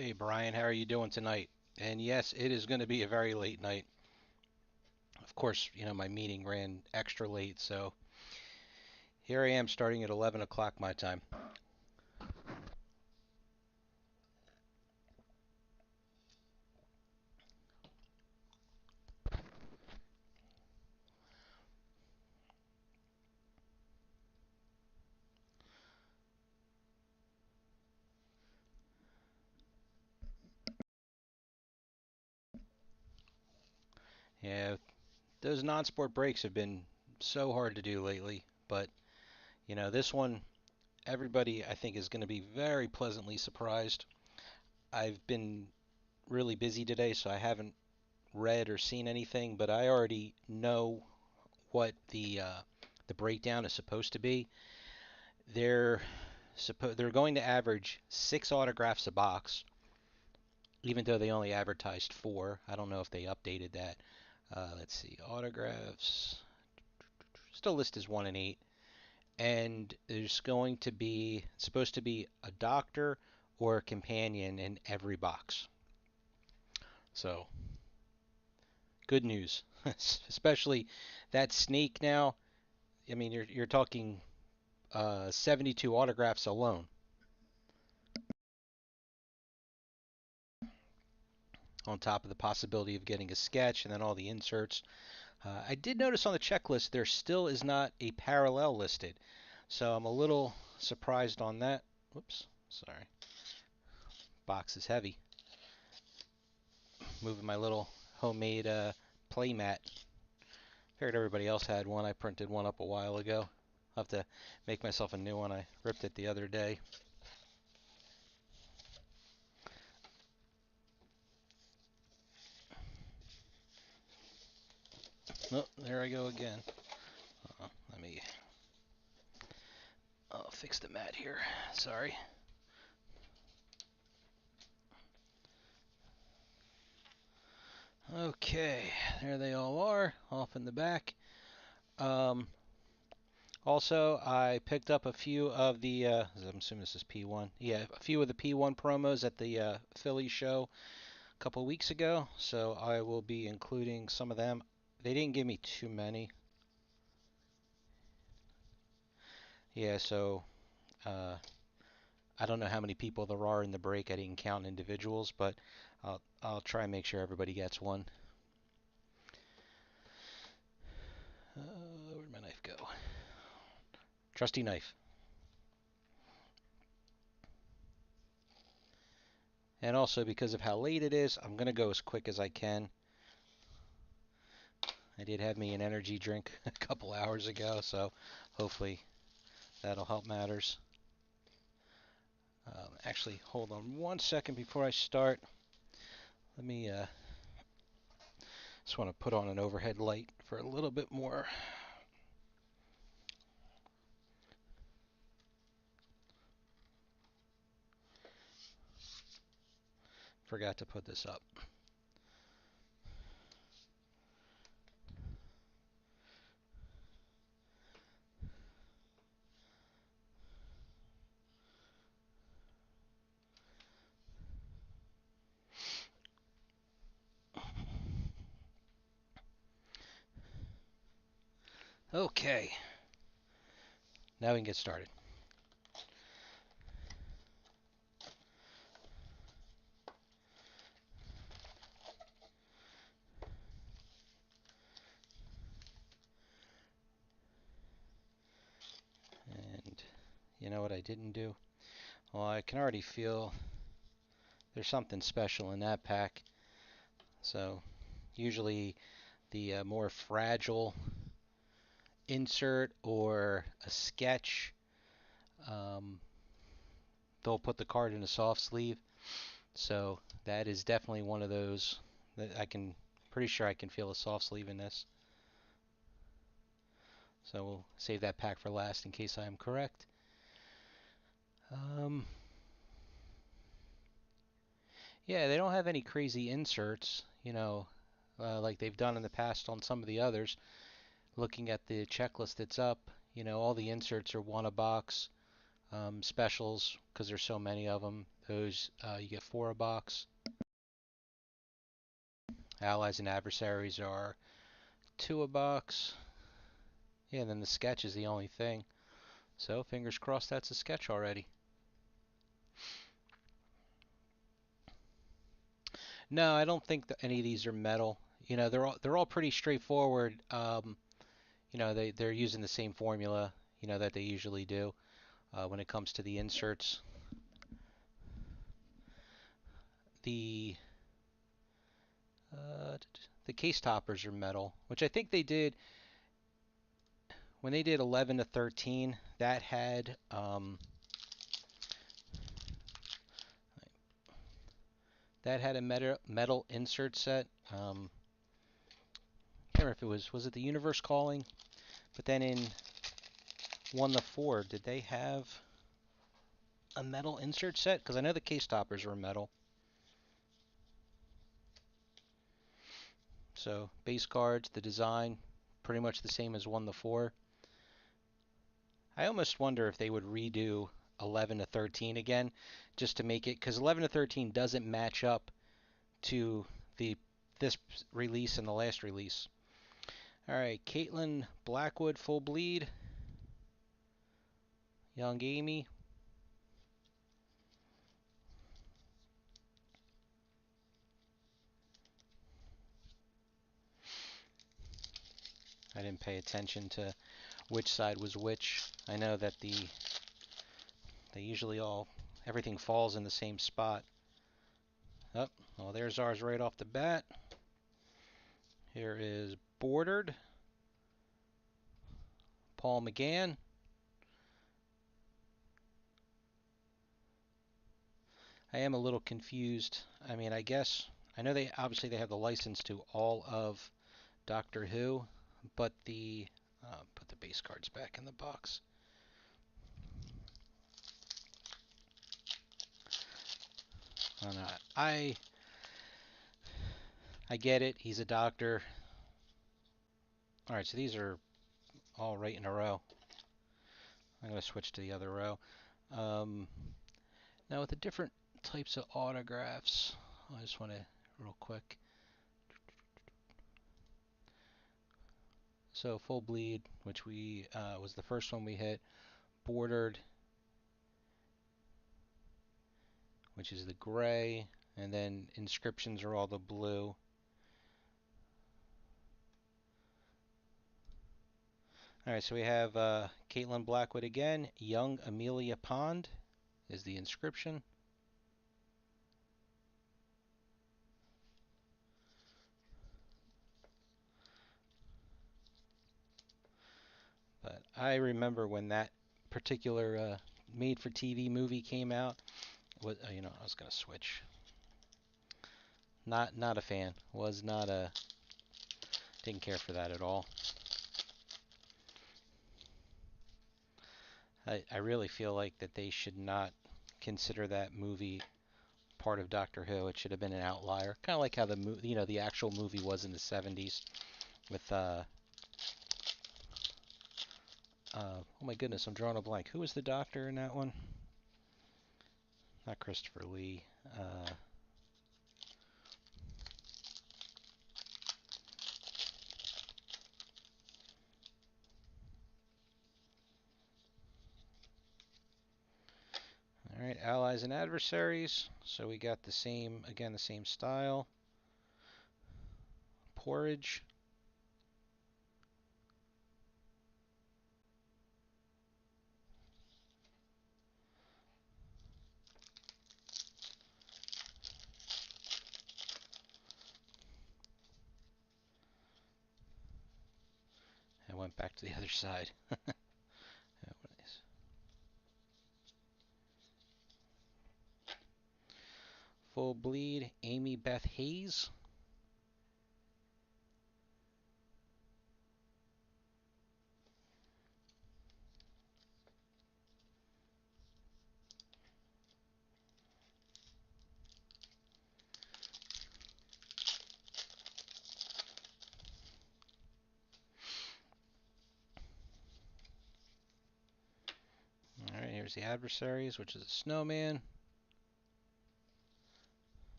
Hey Brian, how are you doing tonight? And yes, it is going to be a very late night. Of course, my meeting ran extra late, so here I am starting at 11 o'clock my time. Yeah, those non-sport breaks have been so hard to do lately, but this one, everybody I think is going to be very pleasantly surprised. I've been really busy today, so I haven't read or seen anything, but I already know what the breakdown is supposed to be. They're they're going to average 6 autographs a box, even though they only advertised 4. I don't know if they updated that. Let's see, autographs still listed as 1 and 8, and there's going to be supposed to be a doctor or a companion in every box. So good news, especially that sneak now. I mean, you're talking 72 autographs alone, on top of the possibility of getting a sketch and then all the inserts. I did notice on the checklist there still is not a parallel listed, so I'm a little surprised on that. Whoops, sorry. Box is heavy. Moving my little homemade play mat. Figured everybody else had one. I printed one up a while ago. I'll have to make myself a new one. I ripped it the other day. Oh, there I go again. Let me fix the mat here. Sorry. Okay, there they all are, off in the back. Um, Also, I picked up a few of the, I'm assuming this is P1. Yeah, a few of the P1 promos at the Philly show a couple weeks ago, so I will be including some of them. They didn't give me too many. Yeah, so uh, I don't know how many people there are in the break. I didn't count individuals, but I'll try and make sure everybody gets one. Where'd my knife go? Trusty knife. And also, because of how late it is, I'm going to go as quick as I can. I did have me an energy drink a couple hours ago, so hopefully that'll help matters. Actually, hold on 1 second before I start. Let me just want to put on an overhead light for a little bit more. Forgot to put this up. Okay, now we can get started. And you know what I didn't do? Well, I can already feel there's something special in that pack. So usually the more fragile insert or a sketch, um, they'll put the card in a soft sleeve. So that is definitely one of those that I can, pretty sure I can feel a soft sleeve in this. So we'll save that pack for last in case I am correct. Um, yeah, they don't have any crazy inserts, like they've done in the past on some of the others. Looking at the checklist that's up, all the inserts are one a box. Specials, because there's so many of them. Those you get 4 a box. Allies and adversaries are 2 a box. Yeah, and then the sketch is the only thing. So fingers crossed that's a sketch already. No, I don't think that any of these are metal. You know, they're all pretty straightforward. You know, they're using the same formula, you know, that they usually do when it comes to the inserts. The uh, the case toppers are metal, which I think they did when they did 11 to 13. That had a metal insert set. Can't remember if it was it the Universe Calling, but then in 1 to 4, did they have a metal insert set? Because I know the case toppers were metal. So base cards, the design, pretty much the same as 1 to 4. I almost wonder if they would redo 11 to 13 again, just to make it, because 11 to 13 doesn't match up to the this release and the last release. All right, Caitlin Blackwood, full bleed. Young Amy. I didn't pay attention to which side was which. I know that they usually everything falls in the same spot. Oh, well, there's ours right off the bat. Here is Bordered, Paul McGann. I am a little confused. I mean, I guess I know they obviously they have the license to all of Doctor Who, but put the base cards back in the box. Oh, no, I get it. He's a doctor. All right, so these are all right in a row. I'm going to switch to the other row. Now with the different types of autographs, I just want to real quick. So full bleed, which we was the first one we hit. Bordered, which is the gray, and then inscriptions are all the blue. All right, so we have Caitlin Blackwood again. Young Amelia Pond is the inscription. But I remember when that particular made-for-TV movie came out. You know, I was gonna switch. Not a fan. Was not a. Didn't care for that at all. I really feel like that they should not consider that movie part of Doctor Who. It should have been an outlier, kind of like how the actual movie was in the 70s with oh my goodness, I'm drawing a blank. Who was the Doctor in that one? Not Christopher Lee. All right, allies and adversaries. So we got the same, again, the same style. Porridge. I went back to the other side. Full bleed, Amy Beth Hayes. All right, here's the adversaries, which is a snowman.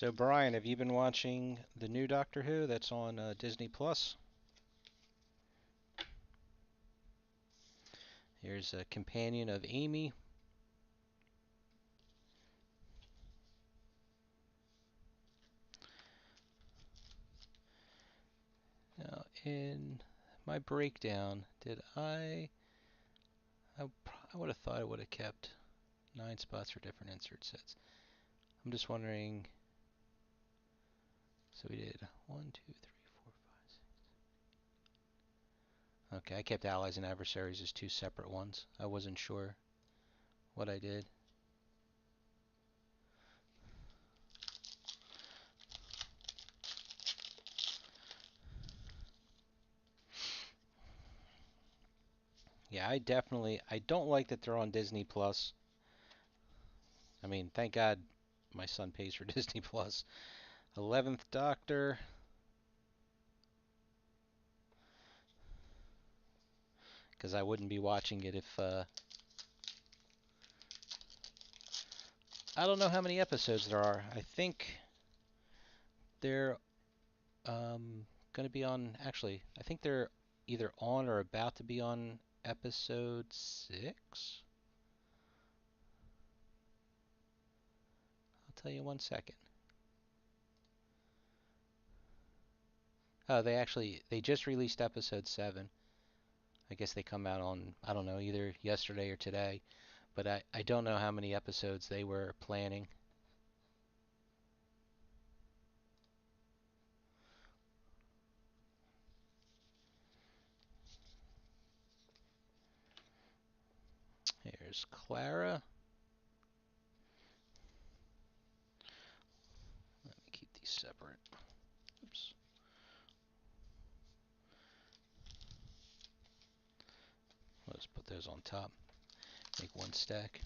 So, Brian, have you been watching the new Doctor Who that's on Disney Plus? Here's a companion of Amy. Now, in my breakdown, I would have thought I would have kept 9 spots for different insert sets. I'm just wondering. So we did 1, 2, 3, 4, 5, 6. Okay, I kept allies and adversaries as two separate ones. I wasn't sure what I did. Yeah, I don't like that they're on Disney Plus. I mean, thank God my son pays for Disney Plus. 11th Doctor. Because I wouldn't be watching it if, I don't know how many episodes there are. I think they're going to be on, actually, I think they're either on or about to be on episode 6. I'll tell you 1 second. Oh, they just released episode 7. I guess they come out on, I don't know, either yesterday or today. But I don't know how many episodes they were planning. Here's Clara. Let me keep these separate. Oops. Let's put those on top. Make one stack.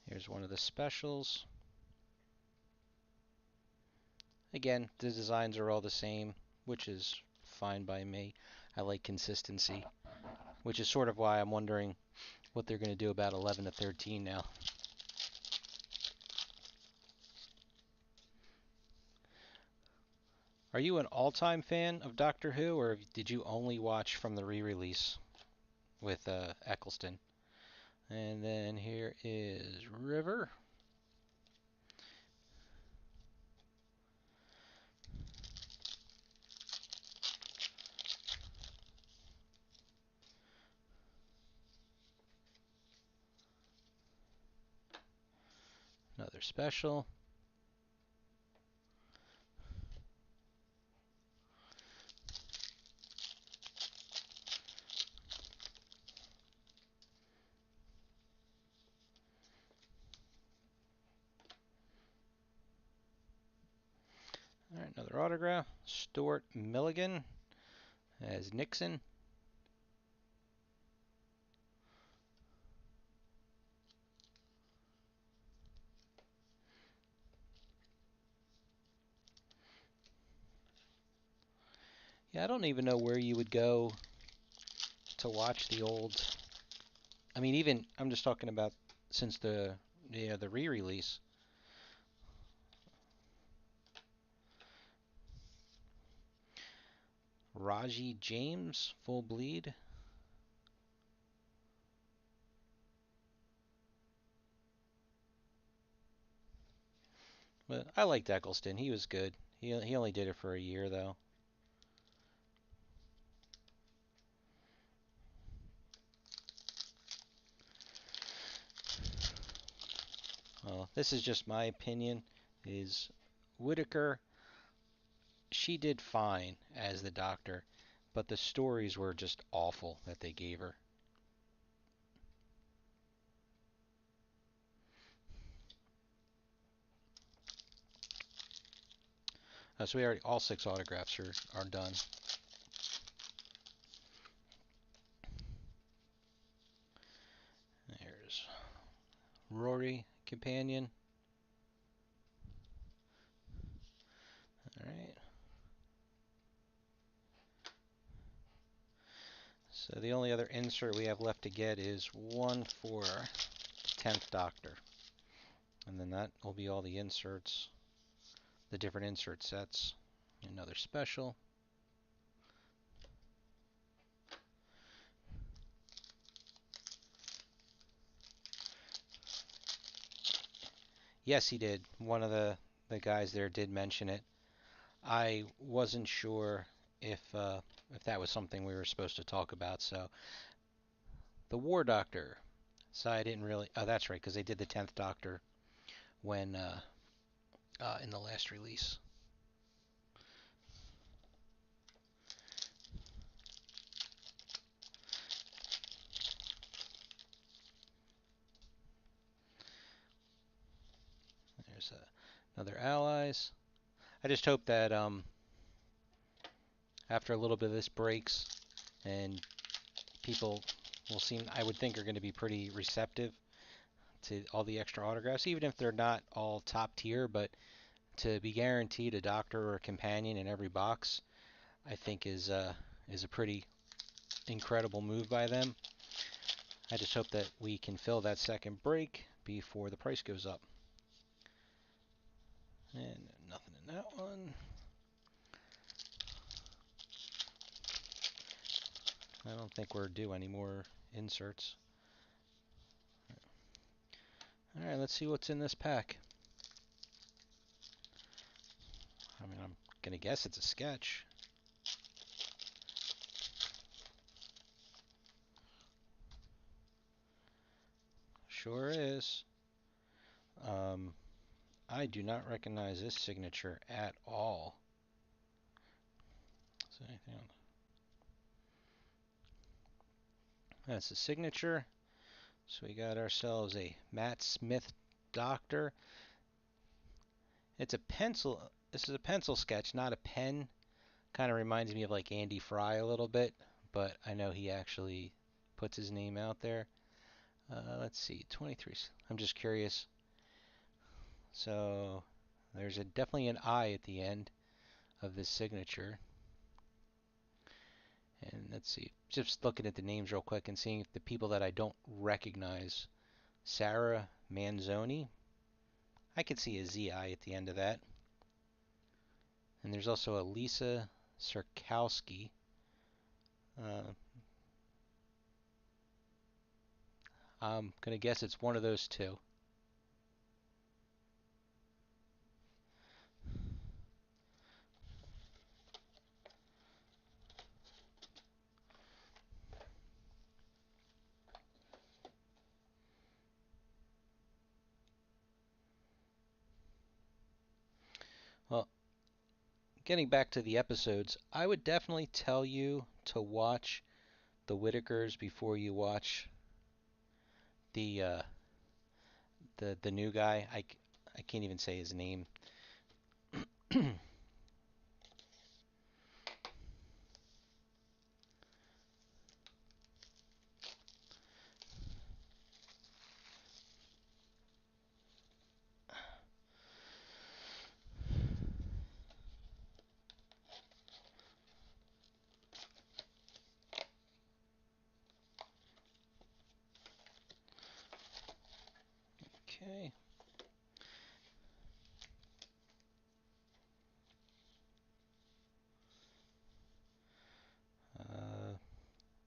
Here's one of the specials. Again, the designs are all the same, which is fine by me. I like consistency, which is sort of why I'm wondering what they're going to do about 11 to 13 now. Are you an all-time fan of Doctor Who, or did you only watch from the re-release with Eccleston? And then here is River. Another special. All right, another autograph. Stuart Milligan as Nixon. Yeah, I don't even know where you would go to watch the old. I mean, even I'm just talking about since the re-release. Raji James, full bleed. But I liked Eccleston. He was good. He only did it for a year though. Well, this is just my opinion. Is Whittaker? She did fine as the Doctor, but the stories were just awful that they gave her. So we already all 6 autographs are done. There's Rory, companion. All right. So the only other insert we have left to get is one for 10th Doctor. And then that will be all the inserts, the different insert sets. Another special. Yes, he did. One of the guys there did mention it. I wasn't sure if that was something we were supposed to talk about. So the War Doctor. So I didn't really. Oh, that's right, because they did the 10th Doctor when in the last release. There's another Allies. I just hope that after a little bit of this breaks and people will seem, I would think, are going to be pretty receptive to all the extra autographs, even if they're not all top tier, but to be guaranteed a doctor or a companion in every box, I think is a pretty incredible move by them. I just hope that we can fill that second break before the price goes up. And nothing in that one. I don't think we're due any more inserts. Alright, let's see what's in this pack. I mean, I'm gonna guess it's a sketch. Sure is. I do not recognize this signature at all. Is there anything on? That's a signature. So we got ourselves a Matt Smith Doctor. It's a pencil. This is a pencil sketch, not a pen. Kind of reminds me of like Andy Fry a little bit, but I know he actually puts his name out there. Let's see, 23. I'm just curious. So there's definitely an I at the end of this signature. And let's see, just looking at the names real quick and seeing if the people that I don't recognize. Sarah Manzoni. I could see a ZI at the end of that. And there's also a Lisa Sirkowski. I'm going to guess it's one of those two. Well, getting back to the episodes, I would definitely tell you to watch the Whitakers before you watch the the new guy. I can't even say his name. Okay.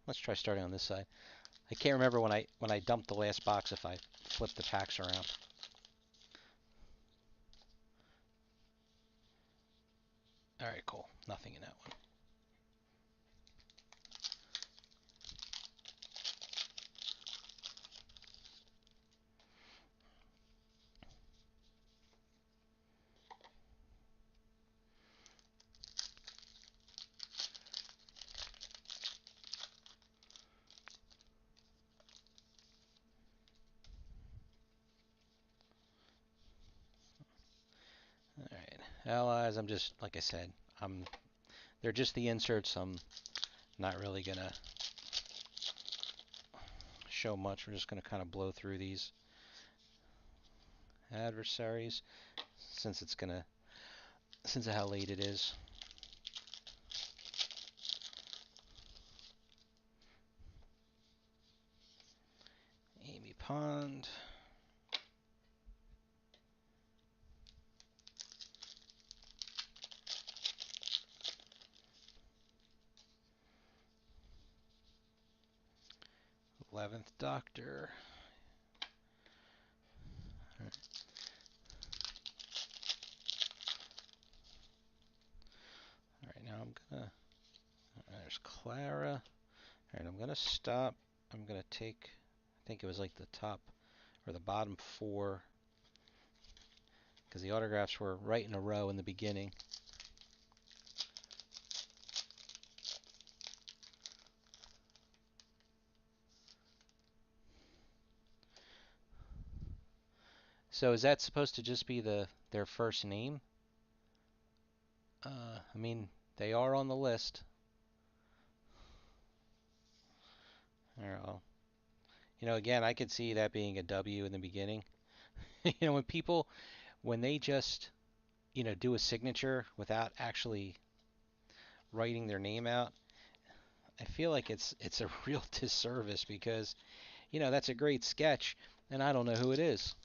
Let's try starting on this side. I can't remember when I dumped the last box if I flipped the packs around. All right, cool. Nothing in that one. All right, allies. I'm just like I said. They're just the inserts. I'm not really gonna show much. We're just gonna kind of blow through these adversaries since of how late it is. Pond. Eleventh Doctor. All right, now I'm gonna. There's Clara. All right, I'm gonna stop. I'm gonna take. I think it was like the top or the bottom four, because the autographs were right in a row in the beginning. So is that supposed to just be their first name? I mean, they are on the list. Well, again, I could see that being a W in the beginning. When they just, do a signature without actually writing their name out, I feel like it's a real disservice because, that's a great sketch, and I don't know who it is.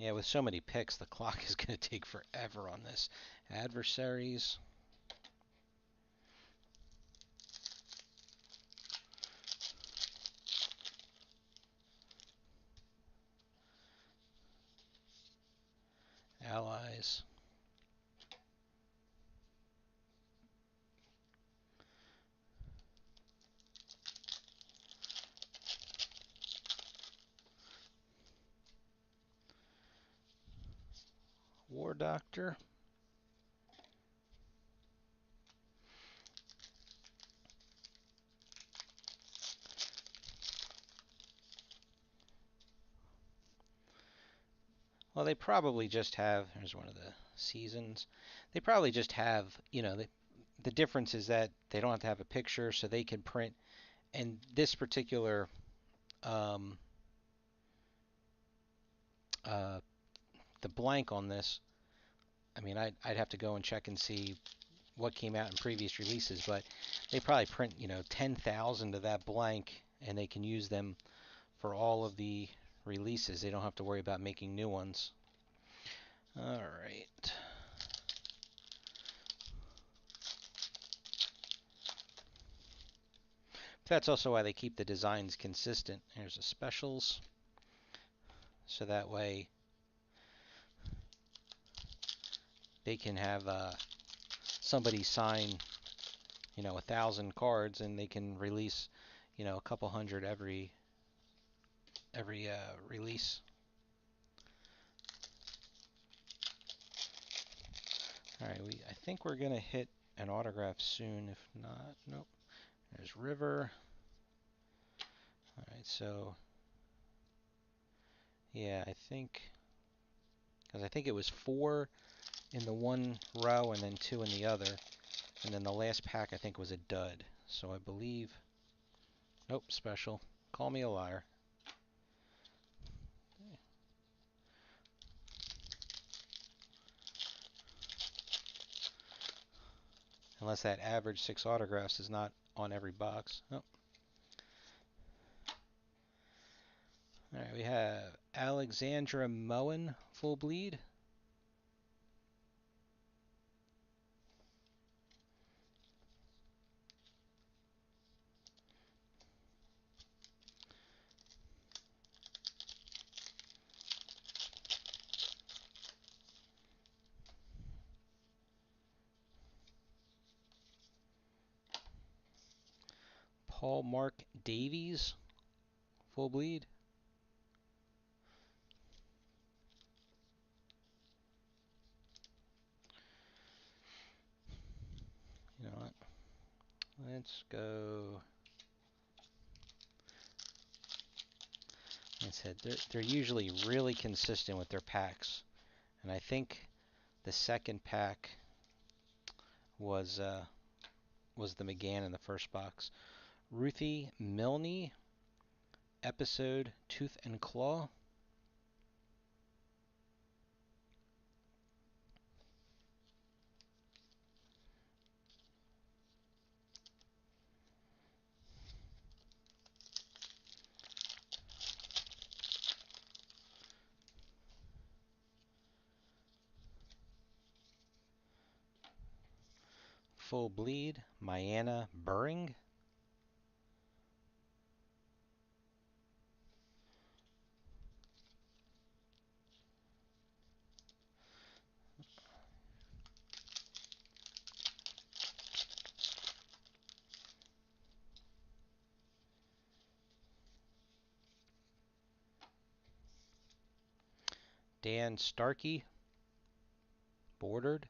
Yeah, with so many picks, the clock is going to take forever on this. Adversaries. Allies. War Doctor. Well, they probably just have, here's one of the seasons. They probably just have, the difference is that they don't have to have a picture, so they can print. And this particular um, uh, the blank on this, I mean, I'd have to go and check and see what came out in previous releases, but they probably print, 10,000 of that blank, and they can use them for all of the releases. They don't have to worry about making new ones. All right. That's also why they keep the designs consistent. Here's the specials. So that way they can have somebody sign, 1,000 cards, and they can release, a couple hundred every release. All right, I think we're gonna hit an autograph soon. If not, nope. There's River. All right, so yeah, because I think it was 4 in the one row and then 2 in the other, and then the last pack I think was a dud. So I believe, nope, special. Call me a liar. Unless that average 6 autographs is not on every box. Oh. All right, we have Alexandra Moen, full bleed. Paul Mark Davies, full bleed. You know what? Let's go. Like I said, they're usually really consistent with their packs, and I think the second pack was the McGann in the first box. Ruthie Milne, Episode Tooth and Claw. Full Bleed, Myanna Buring. Dan Starkey, Bordered.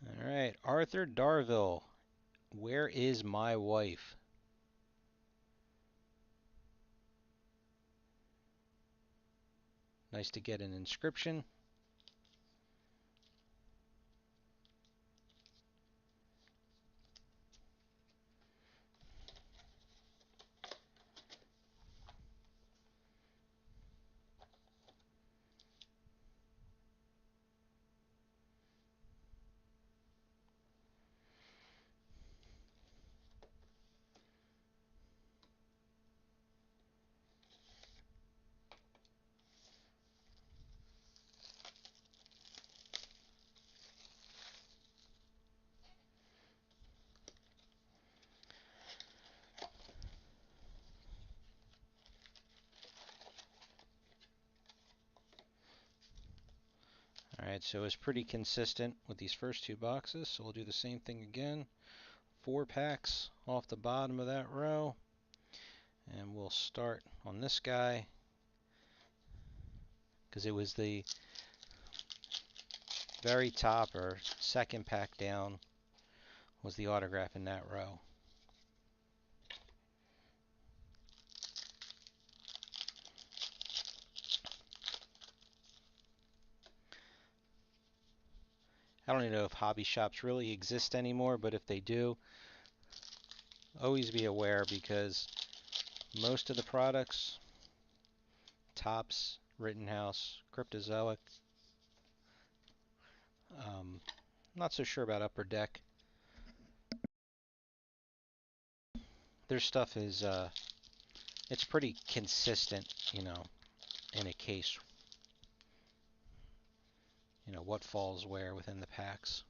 All right, Arthur Darvill, Where Is My Wife? Nice to get an inscription. All right, so it's pretty consistent with these first two boxes, so we'll do the same thing again. 4 packs off the bottom of that row, and we'll start on this guy because it was the very top or second pack down was the autograph in that row. I don't even know if hobby shops really exist anymore, but if they do, always be aware because most of the products, Topps, Rittenhouse, Cryptozoic, not so sure about Upper Deck. Their stuff is, it's pretty consistent, in a case, what falls where within the packs.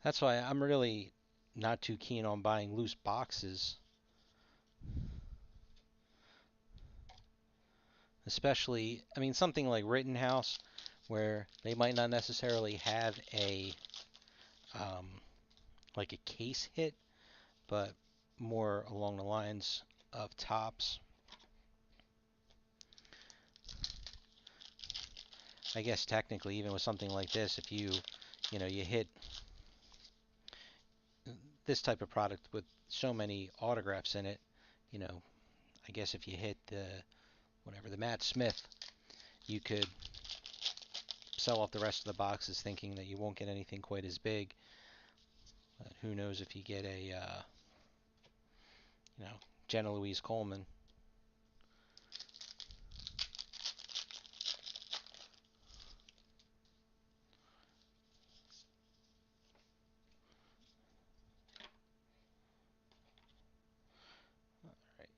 That's why I'm really not too keen on buying loose boxes, especially, I mean, something like Rittenhouse, where they might not necessarily have um, like a case hit, but more along the lines of Topps. I guess technically, even with something like this, if you hit this type of product with so many autographs in it, I guess if you hit the Matt Smith, you could sell off the rest of the boxes thinking that you won't get anything quite as big. But who knows if you get a, Jenna Louise Coleman. All right,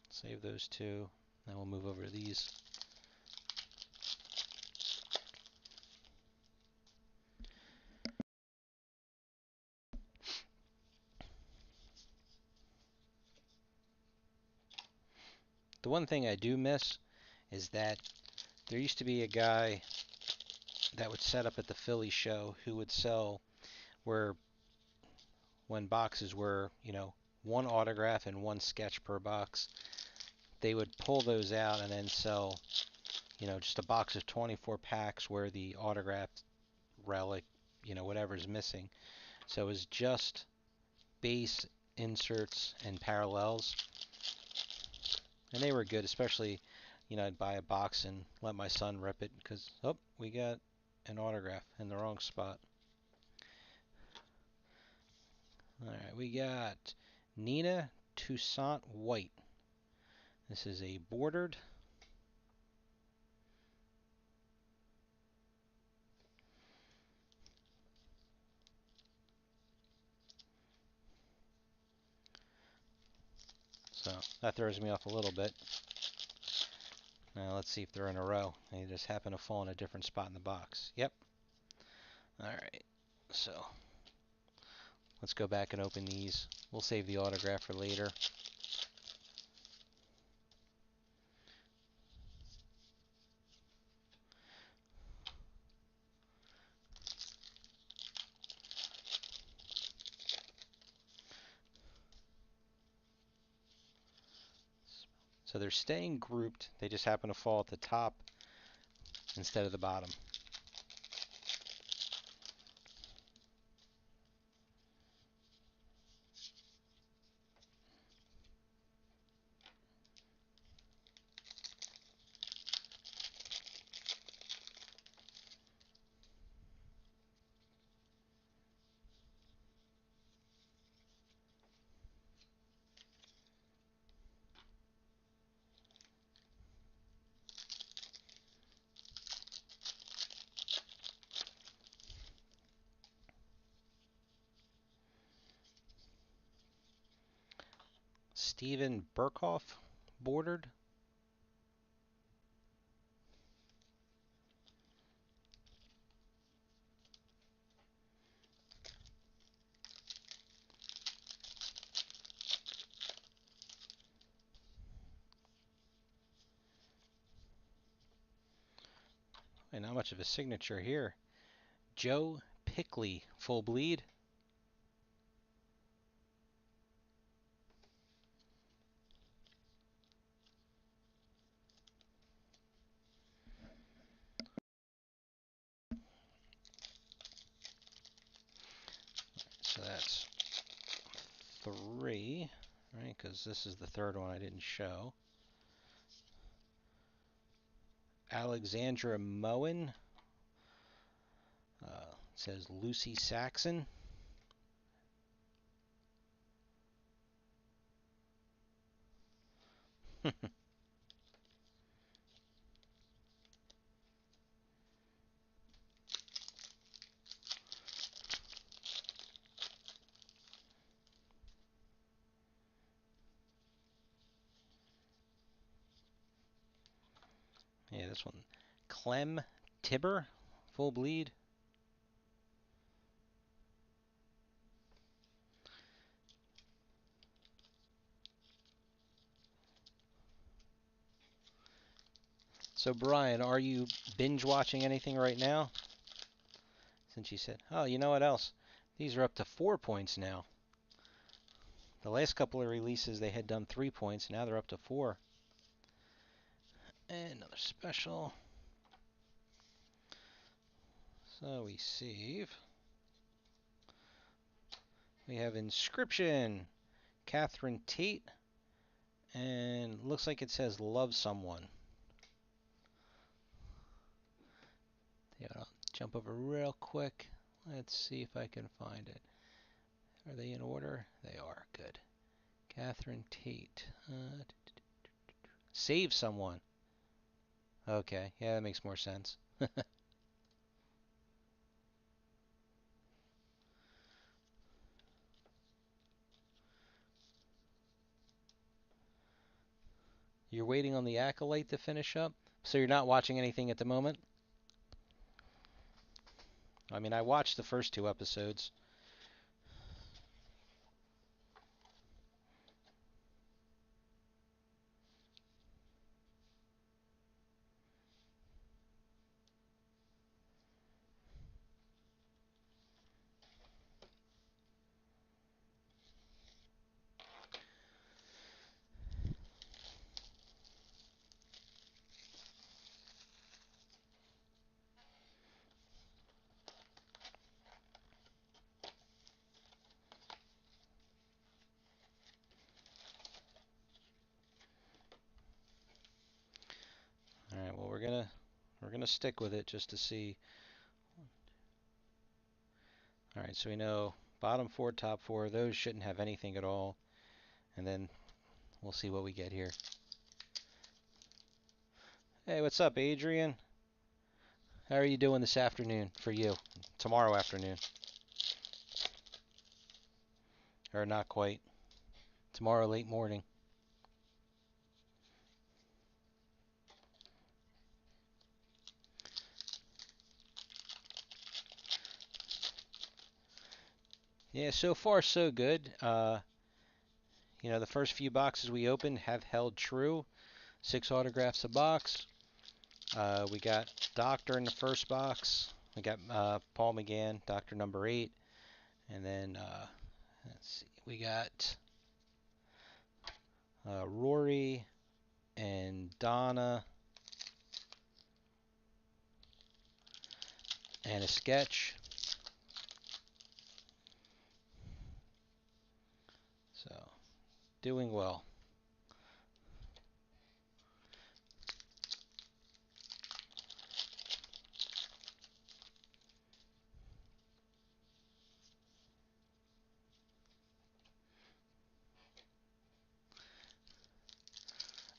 save those two. Then we'll move over to these. The one thing I do miss is that there used to be a guy that would set up at the Philly show who would sell where when boxes were, one autograph and one sketch per box, they would pull those out and then sell, just a box of 24 packs where the autographed relic, whatever's missing. So it was just base inserts and parallels, and they were good. Especially, I'd buy a box and let my son rip it because, oh, we got an autograph in the wrong spot. All right, we got Nina Toussaint White. This is a bordered. So that throws me off a little bit. Now let's see if they're in a row. They just happen to fall in a different spot in the box. Yep. All right. So let's go back and open these. We'll save the autograph for later. So they're staying grouped. They just happen to fall at the top instead of the bottom. Steven Berkoff, bordered. And not much of a signature here. Joe Pickley, full bleed. So that's 3, right? Because this is the third one I didn't show. Alexandra Moen. Says Lucy Saxon. Yeah, this one. Clem Tibber, full bleed. So Brian, are you binge watching anything right now? Since you said, oh, you know what else? These are up to 4 points now. The last couple of releases they had done 3 points, now they're up to 4. And another special. So we save. We have Inscription, Catherine Tate, and looks like it says Love Someone. Yeah, I'll jump over real quick. Let's see if I can find it. Are they in order? They are. Good. Catherine Tate. Save Someone. Okay, yeah, that makes more sense. You're waiting on the Acolyte to finish up? So you're not watching anything at the moment? I mean, I watched the first 2 episodes. to stick with it just to see. All right, so we know bottom four, top four, those shouldn't have anything at all. And then we'll see what we get here. Hey, what's up, Adrian? How are you doing this afternoon for you? Tomorrow afternoon. Or not quite. Tomorrow late morning. Yeah, so far so good. The first few boxes we opened have held true. 6 autographs a box. We got Doctor in the first box. We got Paul McGann, Doctor number 8. And then, let's see, we got Rory and Donna. And a sketch. So, doing well.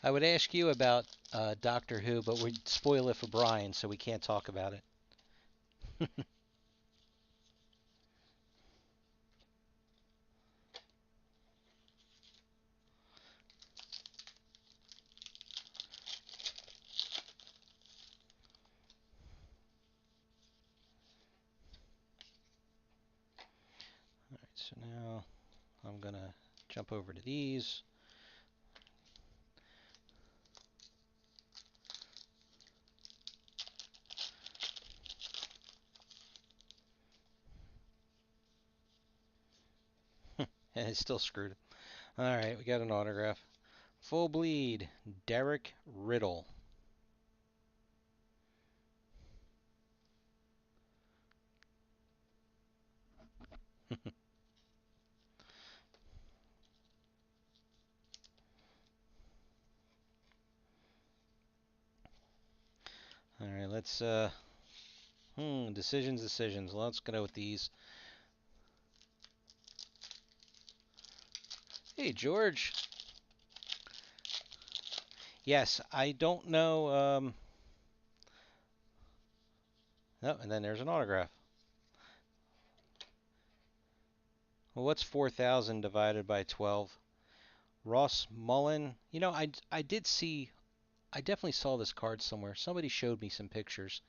I would ask you about Doctor Who, but we'd spoil it for Brian, so we can't talk about it. Alright, so now I'm going to jump over to these. And it's still screwed. Alright, we got an autograph. Full bleed, Derek Riddle. Alright, let's, decisions. Let's go with these. Hey, George. Yes, I don't know, oh, and then there's an autograph. Well, what's 4,000 divided by 12? Ross Mullen. I definitely saw this card somewhere. Somebody showed me some pictures.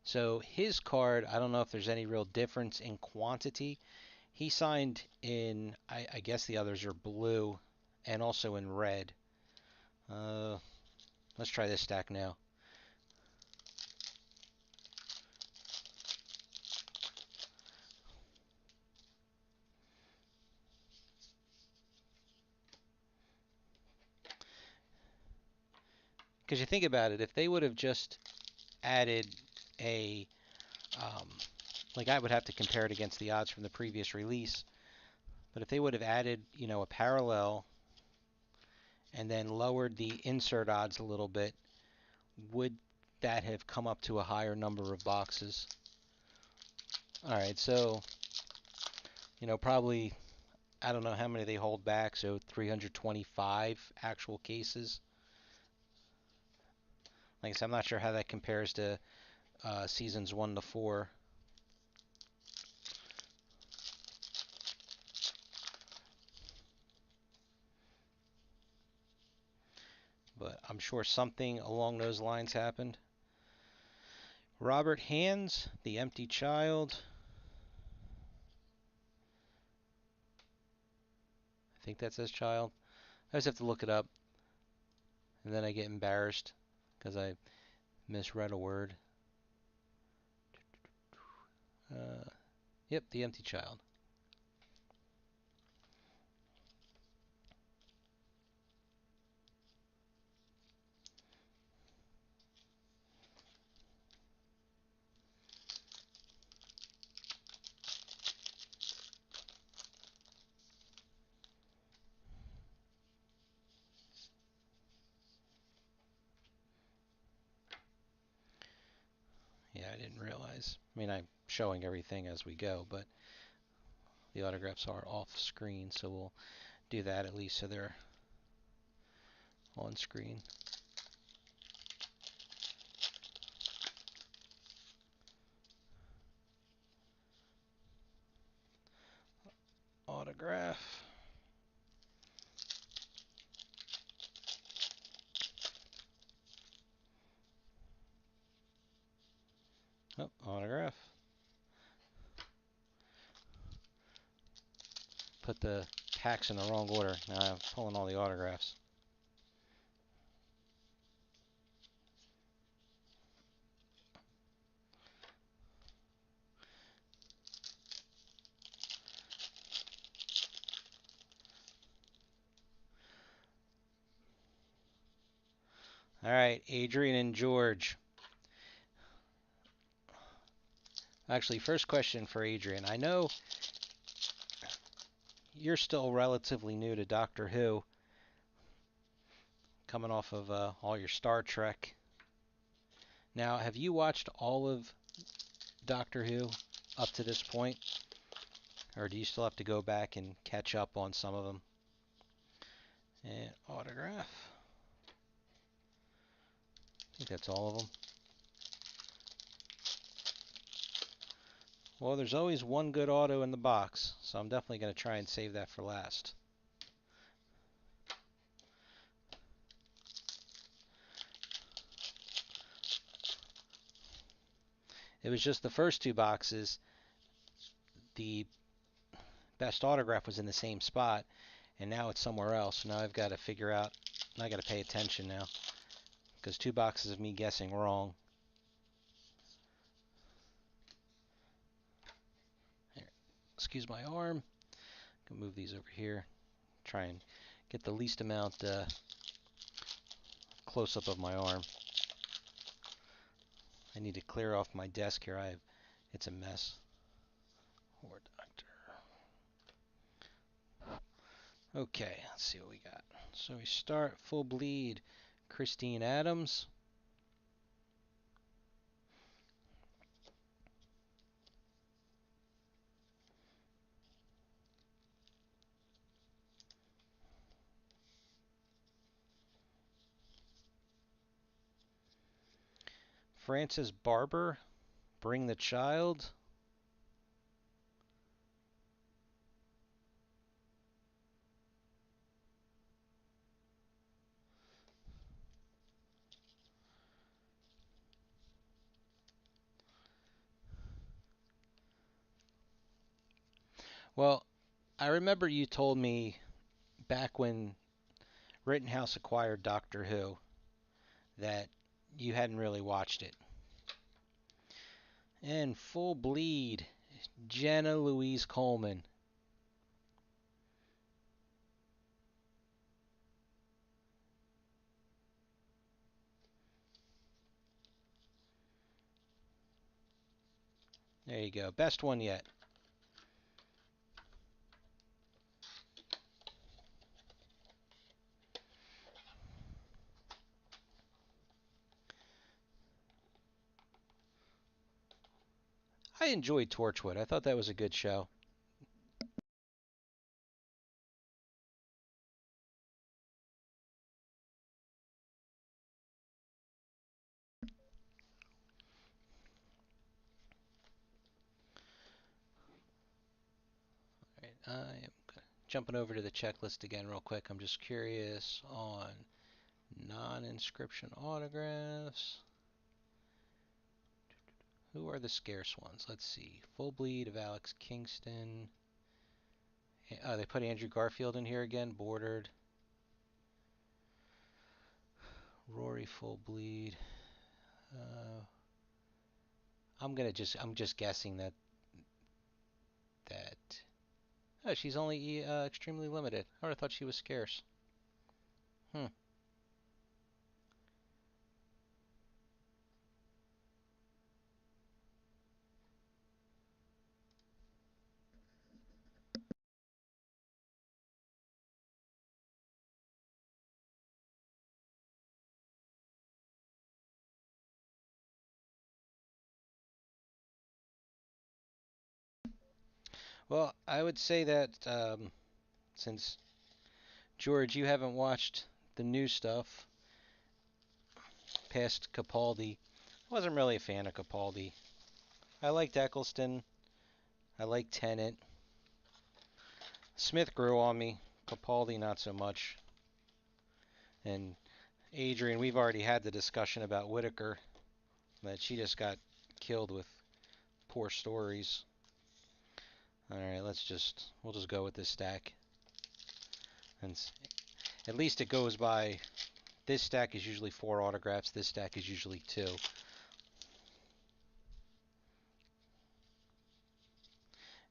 So his card, I don't know if there's any real difference in quantity. He signed in, I guess the others are blue and also in red. Let's try this stack now. Because you think about it, if they would have just added a, like I would have to compare it against the odds from the previous release, but if they would have added, a parallel and then lowered the insert odds a little bit, would that have come up to a higher number of boxes? Alright, so, probably, I don't know how many they hold back, so 325 actual cases. Like I said, I'm not sure how that compares to seasons 1 to 4. But I'm sure something along those lines happened. Robert Hands, The Empty Child. I think that says child. I just have to look it up. And then I get embarrassed because I misread a word. Yep, The Empty Child. didn't realize. I mean, I'm showing everything as we go, but the autographs are off screen, so we'll do that at least so they're on screen. Autograph. Oh, autograph. Put the packs in the wrong order. Now I'm pulling all the autographs. All right, Adrian and George. Actually, first question for Adrian. I know you're still relatively new to Doctor Who, coming off of all your Star Trek. Now, have you watched all of Doctor Who up to this point? Or do you still have to go back and catch up on some of them? And autograph. I think that's all of them. Well, there's always one good auto in the box, so I'm definitely going to try and save that for last. It was just the first two boxes. The best autograph was in the same spot, and now it's somewhere else. Now I've got to figure out, I got to pay attention now, because two boxes of me guessing wrong. Here, excuse my arm. Can move these over here. Try and get the least amount close up of my arm. I need to clear off my desk here. It's a mess. War Doctor. Okay, let's see what we got. So we start full bleed. Christine Adams. Frances Barber. Bring the Child. Well, I remember you told me back when Rittenhouse acquired Doctor Who that you hadn't really watched it. And full bleed, Jenna Louise Coleman. There you go. Best one yet. I enjoyed Torchwood. I thought that was a good show. All right, I am jumping over to the checklist again real quick. I'm just curious on non-inscription autographs. Who are the scarce ones? Let's see. Full bleed of Alex Kingston. They put Andrew Garfield in here again, bordered. Rory full bleed. I'm just guessing that. Oh, she's only extremely limited. I would have thought she was scarce. Hmm. Well, I would say that since George, you haven't watched the new stuff past Capaldi, I wasn't really a fan of Capaldi. I liked Eccleston. I liked Tennant. Smith grew on me. Capaldi not so much. And Adrian, we've already had the discussion about Whitaker that she just got killed with poor stories. All right, we'll just go with this stack. And at least it goes by. This stack is usually 4 autographs. This stack is usually 2.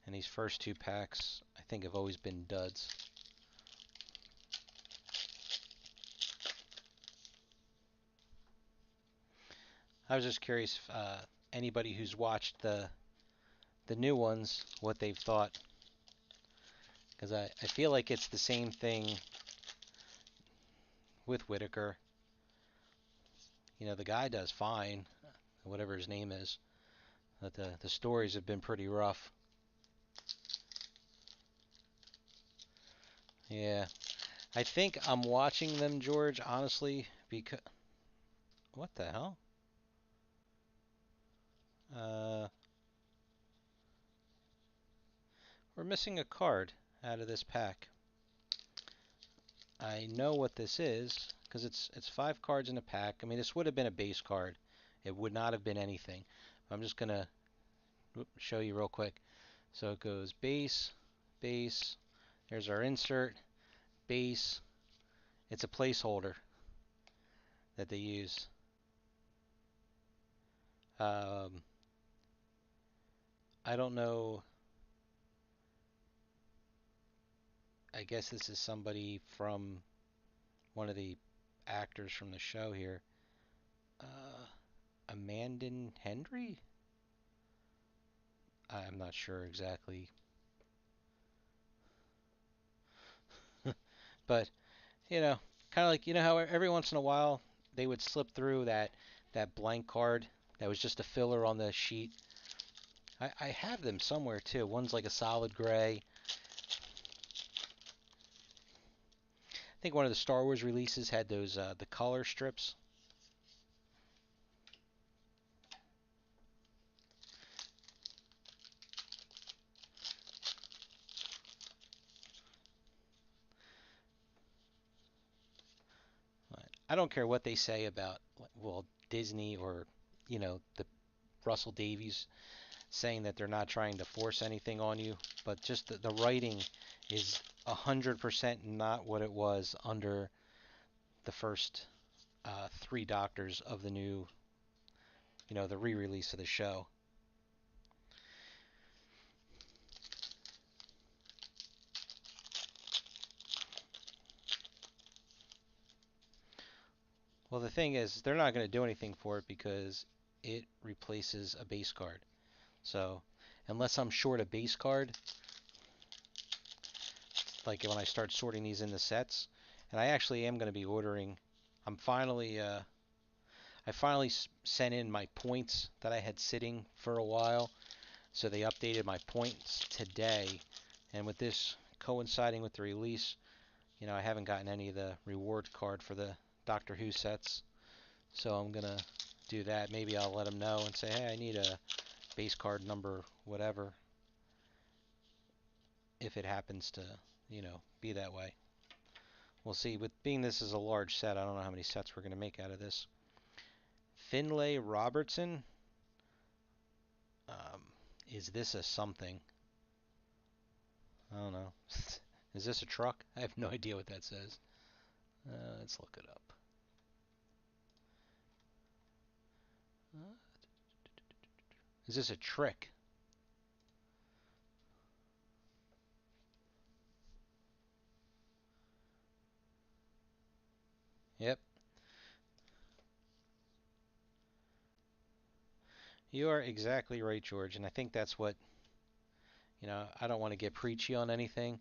And these first 2 packs, I think, have always been duds. I was just curious if anybody who's watched the new ones, what they've thought. Because I feel like it's the same thing with Whitaker. You know, the guy does fine, whatever his name is. But the stories have been pretty rough. Yeah. I think I'm watching them, George, honestly, because... What the hell? Uh, we're missing a card out of this pack. I know what this is, because it's 5 cards in a pack. I mean, this would have been a base card. It would not have been anything. I'm just going to show you real quick. So it goes base, base, there's our insert, base. It's a placeholder that they use. Um, I don't know. I guess this is somebody from one of the actors from the show here. Amandine Hendry? I'm not sure exactly. But, you know, kind of like, you know how every once in a while they would slip through that blank card that was just a filler on the sheet. I have them somewhere too. One's like a solid gray. I think one of the Star Wars releases had those the color strips. I don't care what they say about, well, Disney or, you know, the Russell Davies saying that they're not trying to force anything on you, but just the writing is 100% not what it was under the first 3 Doctors of the new, you know, the re-release of the show. Well, the thing is, they're not going to do anything for it because it replaces a base card. So, unless I'm short a base card, like when I start sorting these into sets, and I actually am going to be ordering. I'm finally, I finally sent in my points that I had sitting for a while, so they updated my points today, and with this coinciding with the release, you know, I haven't gotten any of the reward card for the Doctor Who sets, so I'm gonna do that. Maybe I'll let them know and say, hey, I need a base card number, whatever, if it happens to, you know, be that way. We'll see. With being this is a large set, I don't know how many sets we're going to make out of this. Finlay Robertson. Um, is this a something? I don't know. Is this a truck? I have no idea what that says. Let's look it up. Uh, is this a trick? Yep. You are exactly right, George. And I think that's what, you know, I don't want to get preachy on anything,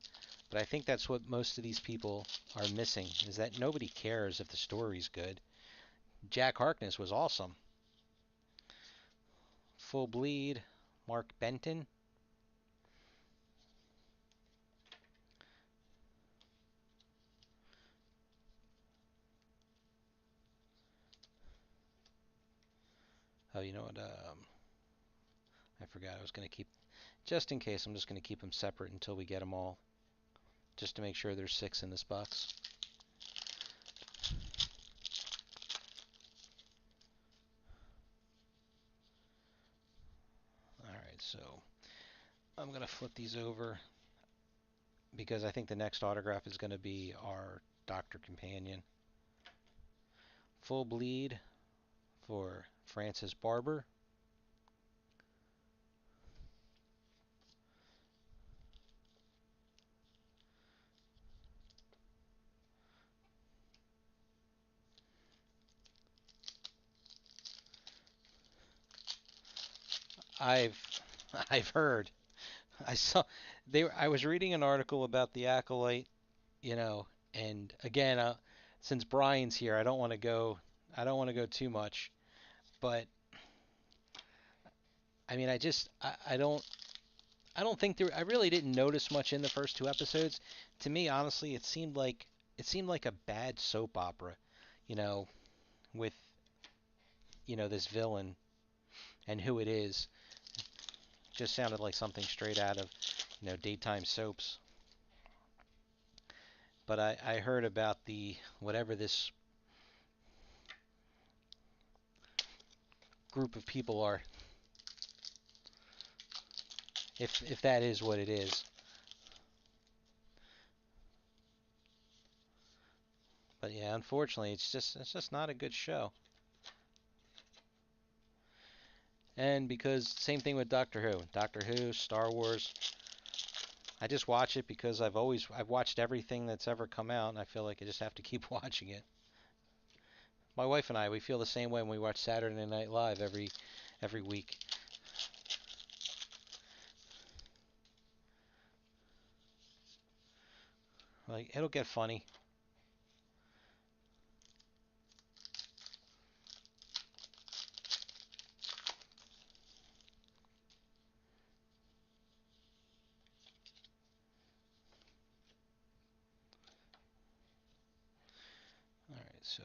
but I think that's what most of these people are missing, is that nobody cares if the story's good. Jack Harkness was awesome. Full bleed. Mark Benton. Oh, you know what? I forgot I was going to keep, just in case, I'm just going to keep them separate until we get them all, just to make sure there's 6 in this box. Alright, so I'm going to flip these over because I think the next autograph is going to be our Doctor Companion. Full bleed for Francis Barber. I've I've heard. I saw I was reading an article about the Acolyte, you know, and again, since Brian's here, I don't want to go too much, but I mean, I don't think I really didn't notice much in the first 2 episodes. To me, honestly, it seemed like a bad soap opera, you know, with, this villain and who it is. Just sounded like something straight out of, daytime soaps. But I heard about the whatever this group of people are, if that is what it is. But yeah, unfortunately, it's just not a good show. And because same thing with Doctor Who, Star Wars. I just watch it because I've watched everything that's ever come out, and I feel like I just have to keep watching it. My wife and I, we feel the same way when we watch Saturday Night Live every week. Like, it'll get funny. All right, so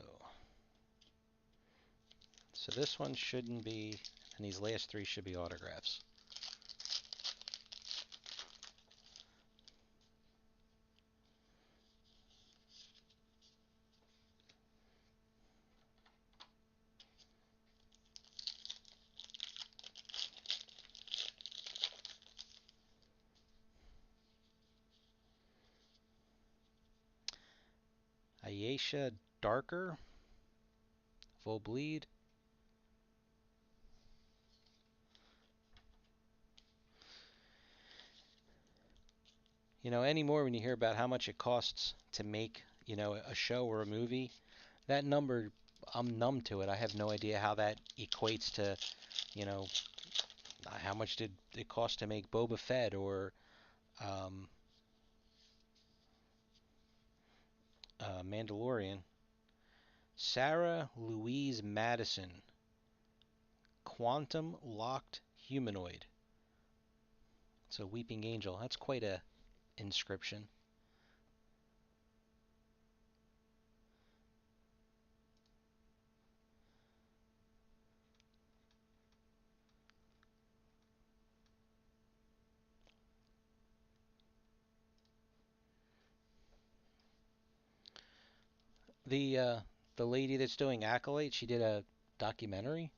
this one shouldn't be, and these last 3 should be autographs. Ayesha Darker, full bleed. Anymore when you hear about how much it costs to make, a show or a movie, that number, I'm numb to it. I have no idea how that equates to, you know, how much did it cost to make Boba Fett or um, Mandalorian. Sarah Louise Madison, Quantum Locked Humanoid. So Weeping Angel. That's quite a inscription. The uh, the lady that's doing Acolyte, she did a documentary.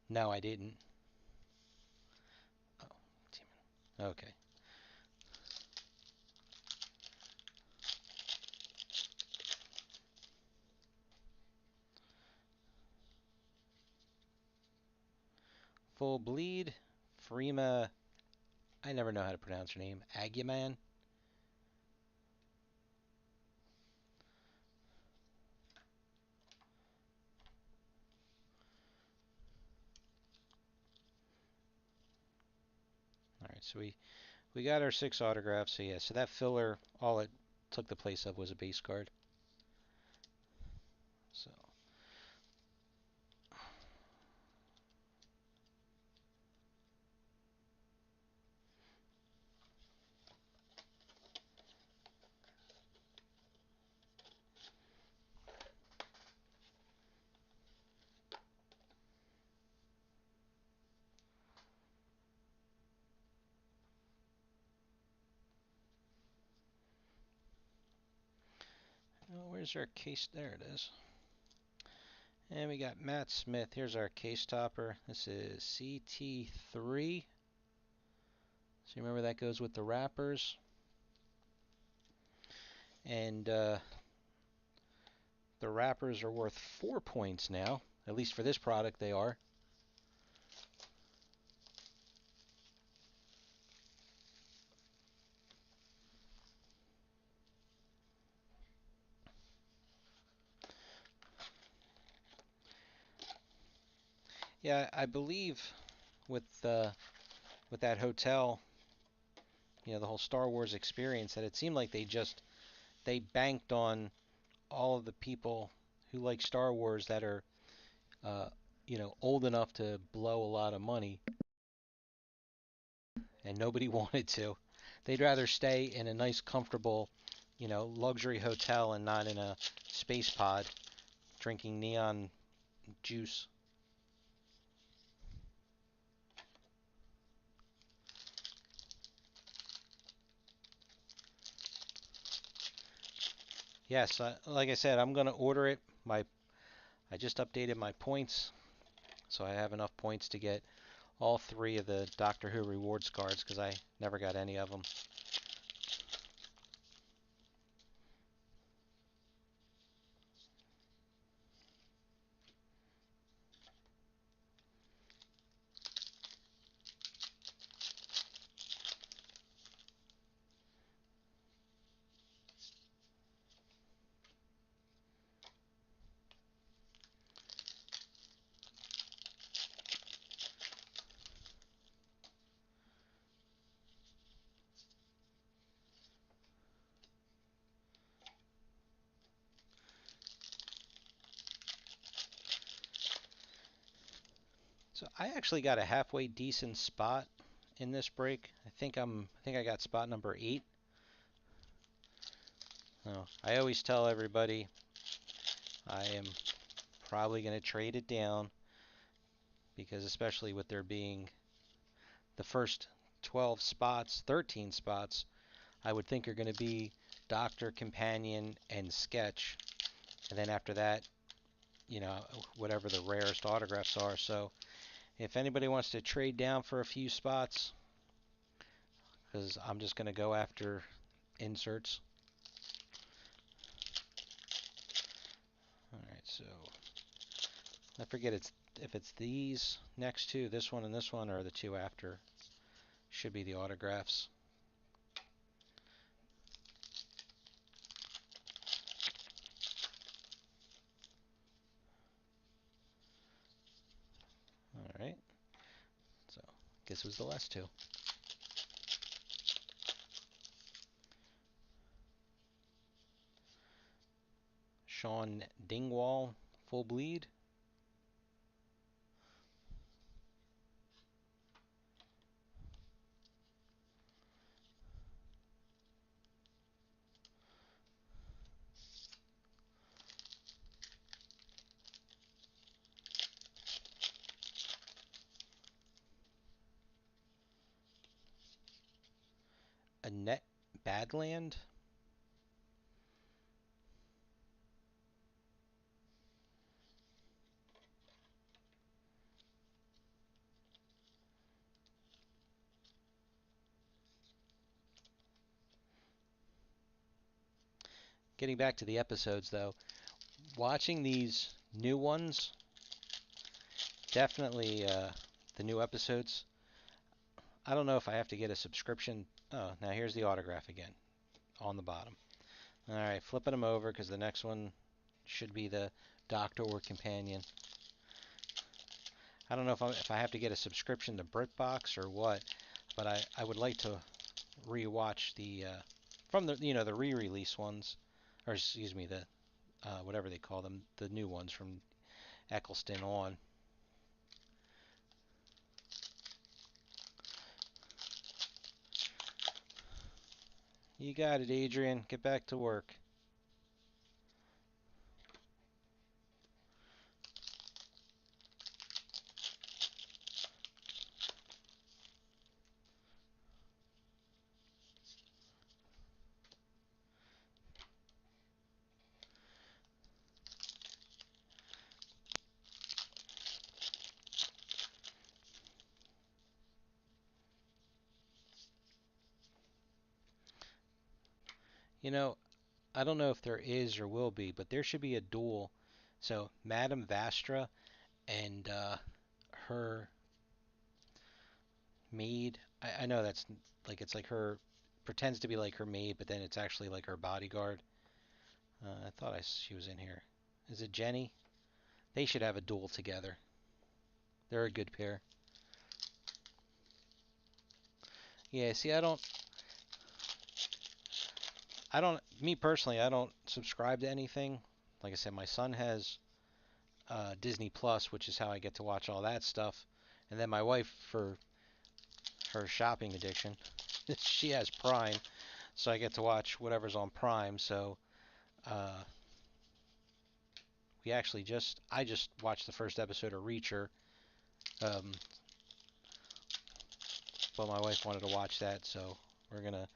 No, I didn't. Oh, damn it. Okay. Full bleed. Freema. I never know how to pronounce her name. Aguiman. All right, so we got our 6 autographs. So yeah, so that filler, all it took the place of was a base card. So Here's our case. There it is. And we got Matt Smith. Here's our case topper. This is CT3. So remember that goes with the wrappers. And the wrappers are worth 4 points now. At least for this product they are. Yeah, I believe with that hotel, the whole Star Wars experience, that it seemed like they banked on all of the people who like Star Wars that are uh, old enough to blow a lot of money, and nobody wanted to. They'd rather stay in a nice, comfortable, luxury hotel and not in a space pod drinking neon juice. Yes, like I said, I'm gonna order it. I just updated my points, so I have enough points to get all 3 of the Doctor Who rewards cards because I never got any of them. So I actually got a halfway decent spot in this break. I think I got spot number 8. I always tell everybody I am probably going to trade it down because especially with there being the first 12 spots, 13 spots, I would think are going to be Doctor, Companion, and Sketch. And then after that, whatever the rarest autographs are. So if anybody wants to trade down for a few spots, because I'm just going to go after inserts. Alright, so I forget if it's these next 2, this one and this one, or the 2 after, should be the autographs. Alright, so guess it was the last 2. Sean Dingwall, full bleed. Annette Badland. Getting back to the episodes though, watching these new ones, definitely the new episodes, I don't know if I have to get a subscription. Oh, now here's the autograph again on the bottom. Alright, flipping them over because the next one should be the Doctor or Companion. I don't know if I have to get a subscription to BritBox or what, but I would like to rewatch the from the re-release ones, or excuse me, the whatever they call them, the new ones from Eccleston on. You got it, Adrian. Get back to work. You know, I don't know if there is or will be, but there should be a duel. So Madame Vastra and her maid. I know that's like it's like her pretends to be like her maid, but then it's actually like her bodyguard. I thought she was in here. Is it Jenny? They should have a duel together. They're a good pair. Yeah, see, me personally, I don't subscribe to anything. Like I said, my son has Disney Plus, which is how I get to watch all that stuff. And then my wife, for her shopping addiction, she has Prime, so I get to watch whatever's on Prime. So uh, I just watched the first episode of Reacher, um, but my wife wanted to watch that, so we're gonna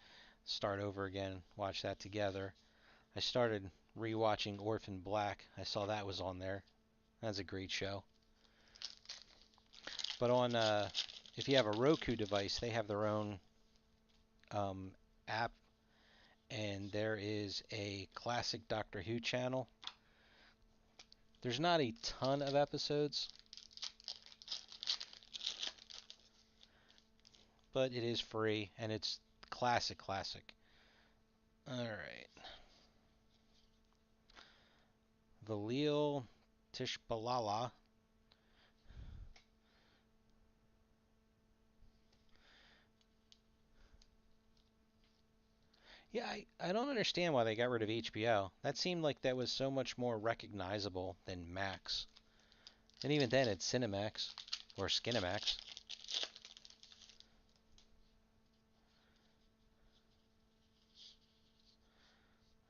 start over again, watch that together. I started rewatching Orphan Black. I saw that was on there. That's a great show. But if you have a Roku device, they have their own um, app, and there is a classic Doctor Who channel. There's not a ton of episodes, but it is free, and it's classic. All right. Valil Tishbalala. Yeah, I don't understand why they got rid of HBO. That seemed like that was so much more recognizable than Max. And even then, it's Cinemax or Skinemax.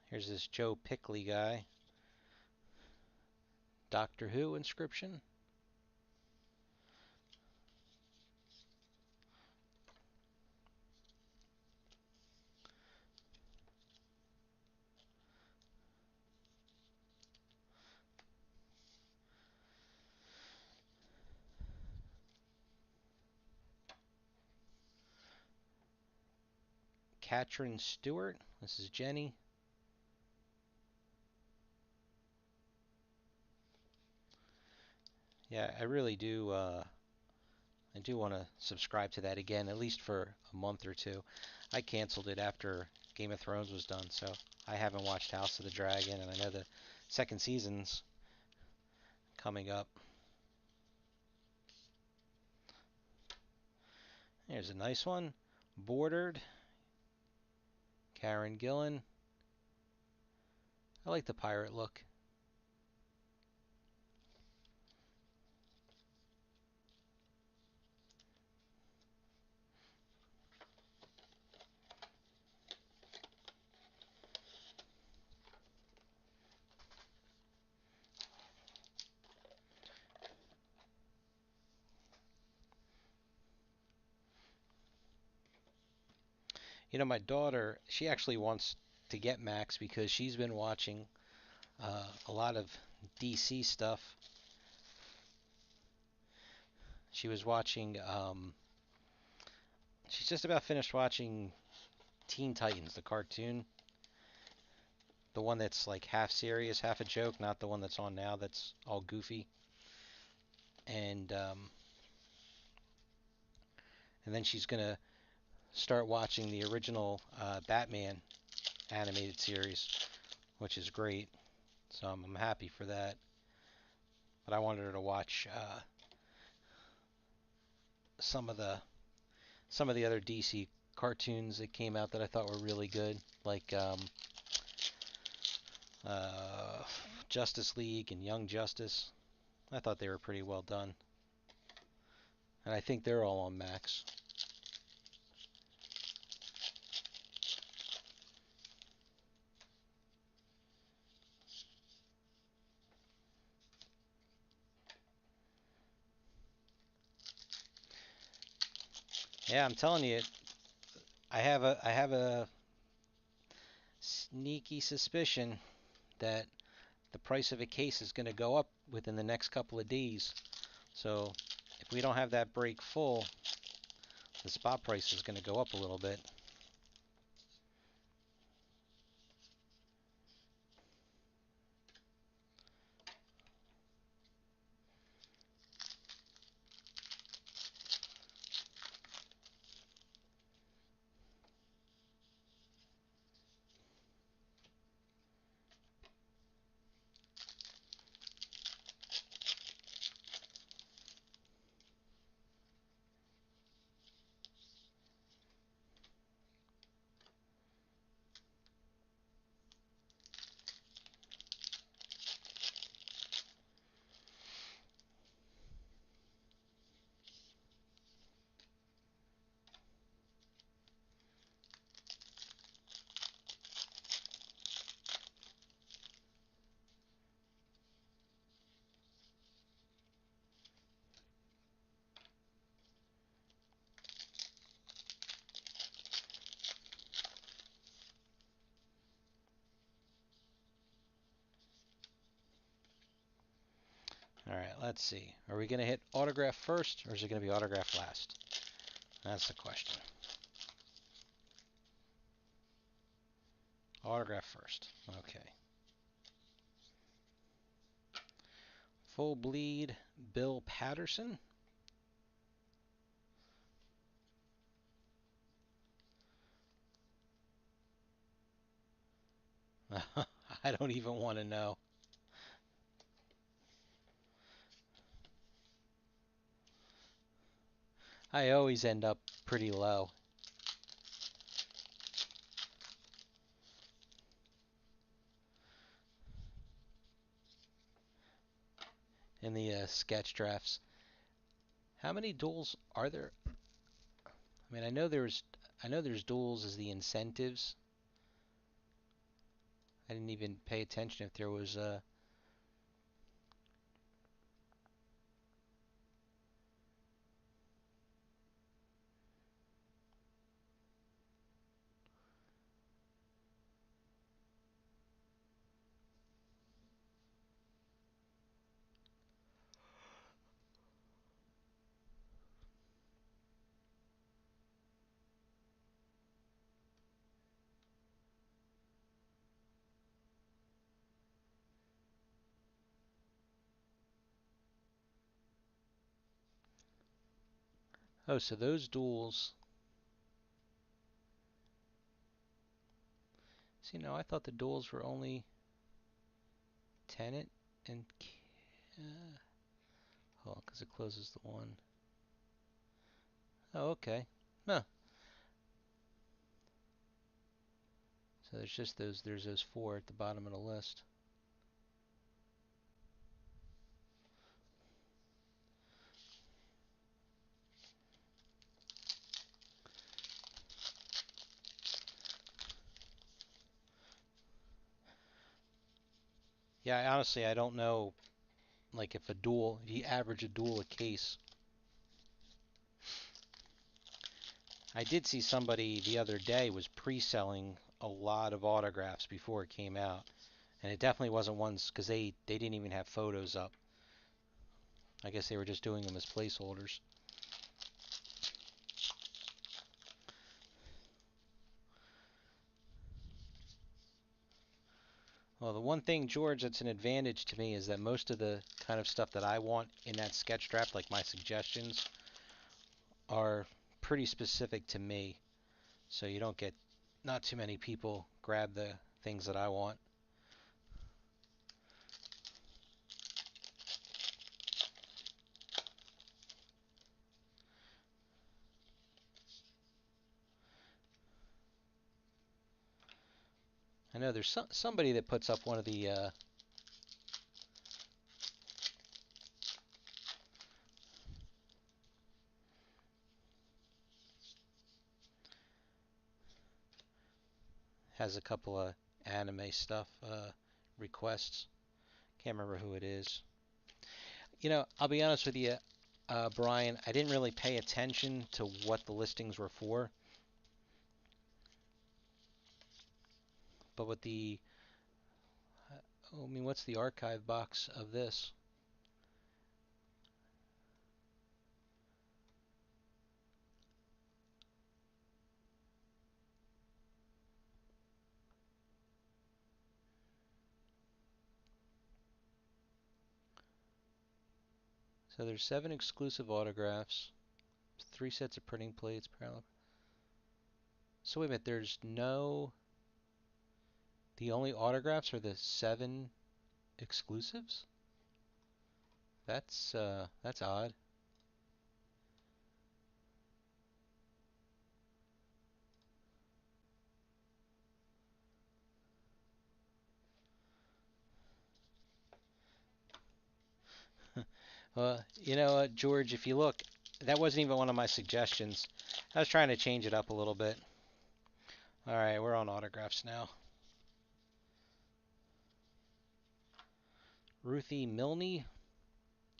Here's this Joe Pickley guy. Doctor Who inscription. Katrin Stewart. This is Jenny. Yeah, I really do. I do want to subscribe to that again, at least for a month or two. I canceled it after Game of Thrones was done, so I haven't watched House of the Dragon, and I know the second season's coming up. Here's a nice one. Bordered. Karen Gillan. I like the pirate look. You know, my daughter, she actually wants to get Max because she's been watching a lot of DC stuff. She was watching, she's just about finished watching Teen Titans, the cartoon. The one that's like half serious, half a joke, not the one that's on now that's all goofy. And and then she's gonna start watching the original Batman animated series, which is great. So I'm happy for that. But I wanted her to watch some of the some of the other DC cartoons that came out that I thought were really good, like uh, Justice League and Young Justice. I thought they were pretty well done, and I think they're all on Max. Yeah, I'm telling you, I have a sneaky suspicion that the price of a case is going to go up within the next couple of days. So if we don't have that break full, the spot price is going to go up a little bit. let's see. Are we going to hit autograph first, or is it going to be autograph last? That's the question. Autograph first. Okay. Full bleed, Bill Patterson. I don't even want to know. I always end up pretty low. In the sketch drafts. How many duels are there? I mean, I know there's duels as the incentives. I didn't even pay attention if there was Oh, so those duels. See, no, I thought the duels were only Tenant and hold on, because it closes the one. Oh, okay. Huh. So there's just there's those four at the bottom of the list. Yeah, honestly, I don't know, like if you average a duel a case. I did see somebody the other day was pre-selling a lot of autographs before it came out. And it definitely wasn't ones, because they didn't even have photos up. I guess they were just doing them as placeholders. Well, the one thing, George, that's an advantage to me is that most of the kind of stuff that I want in that sketch draft, like my suggestions, are pretty specific to me. So you don't get, not too many people grab the things that I want. I know there's somebody that puts up one of the has a couple of anime stuff requests. Can't remember who it is. You know, I'll be honest with you, Brian. I didn't really pay attention to what the listings were for, but with the, I mean, what's the archive box of this? So there's 7 exclusive autographs, 3 sets of printing plates. So wait a minute, there's no. The only autographs are the 7 exclusives? That's odd. You know, George, if you look, that wasn't even one of my suggestions. I was trying to change it up a little bit. All right, we're on autographs now. Ruthie Milne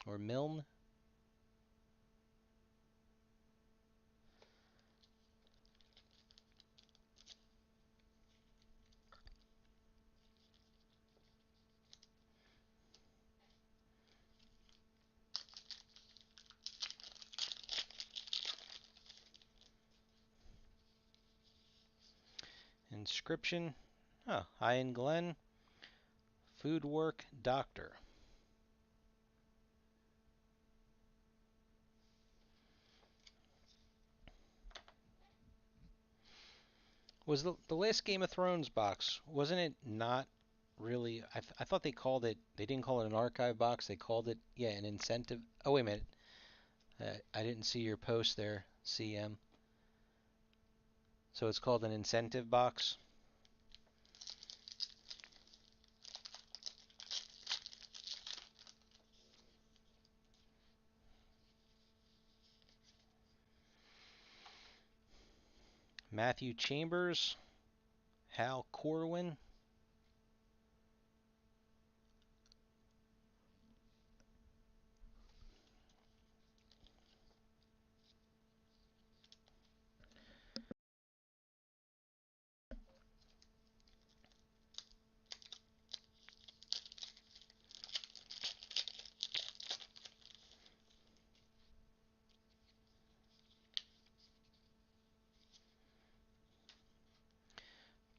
or Milne. Inscription. Oh, Ian Glenn. Foodwork Doctor. Was the last Game of Thrones box, wasn't it not really? I thought they called it, they didn't call it an archive box, they called it, yeah, an incentive. Oh, wait a minute. I didn't see your post there, CM. So it's called an incentive box. Matthew Chambers, Hal Corwin,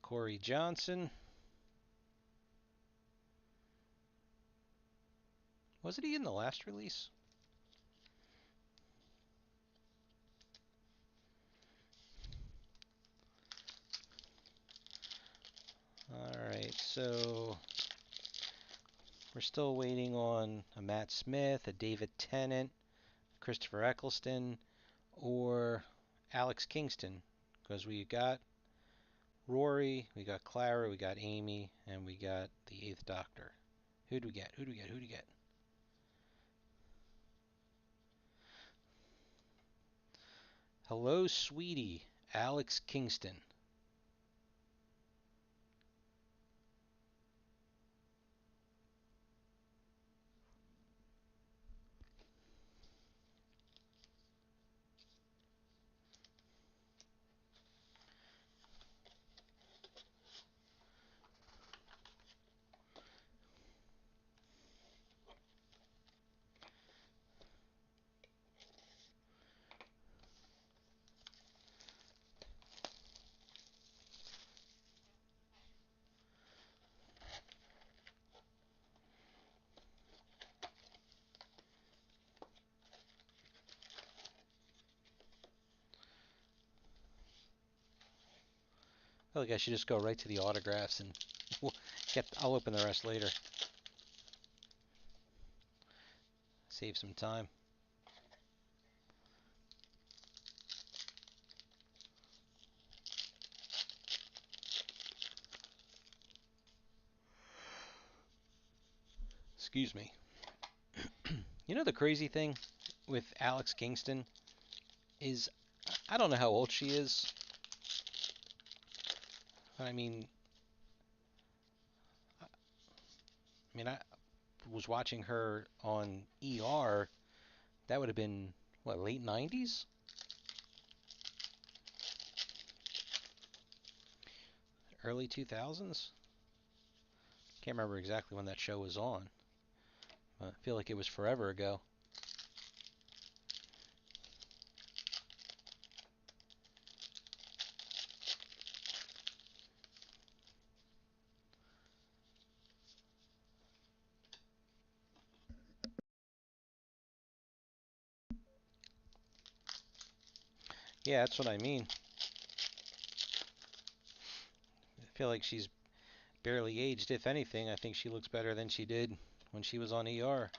Corey Johnson. Wasn't he in the last release? Alright, so we're still waiting on a Matt Smith, a David Tennant, Christopher Eccleston, or Alex Kingston. Because we got Rory, we got Clara, we got Amy, and we got the Eighth Doctor. Who'd we get? Who'd we get? Who'd we get? Hello, sweetie, Alex Kingston. I feel like I should just go right to the autographs and I'll open the rest later. Save some time. Excuse me. You know the crazy thing with Alex Kingston is I don't know how old she is. I mean, I was watching her on ER. That would have been what, late 90s, early 2000s. Can't remember exactly when that show was on. I feel like it was forever ago. Yeah, that's what I mean. I feel like she's barely aged. If anything, I think she looks better than she did when she was on ER.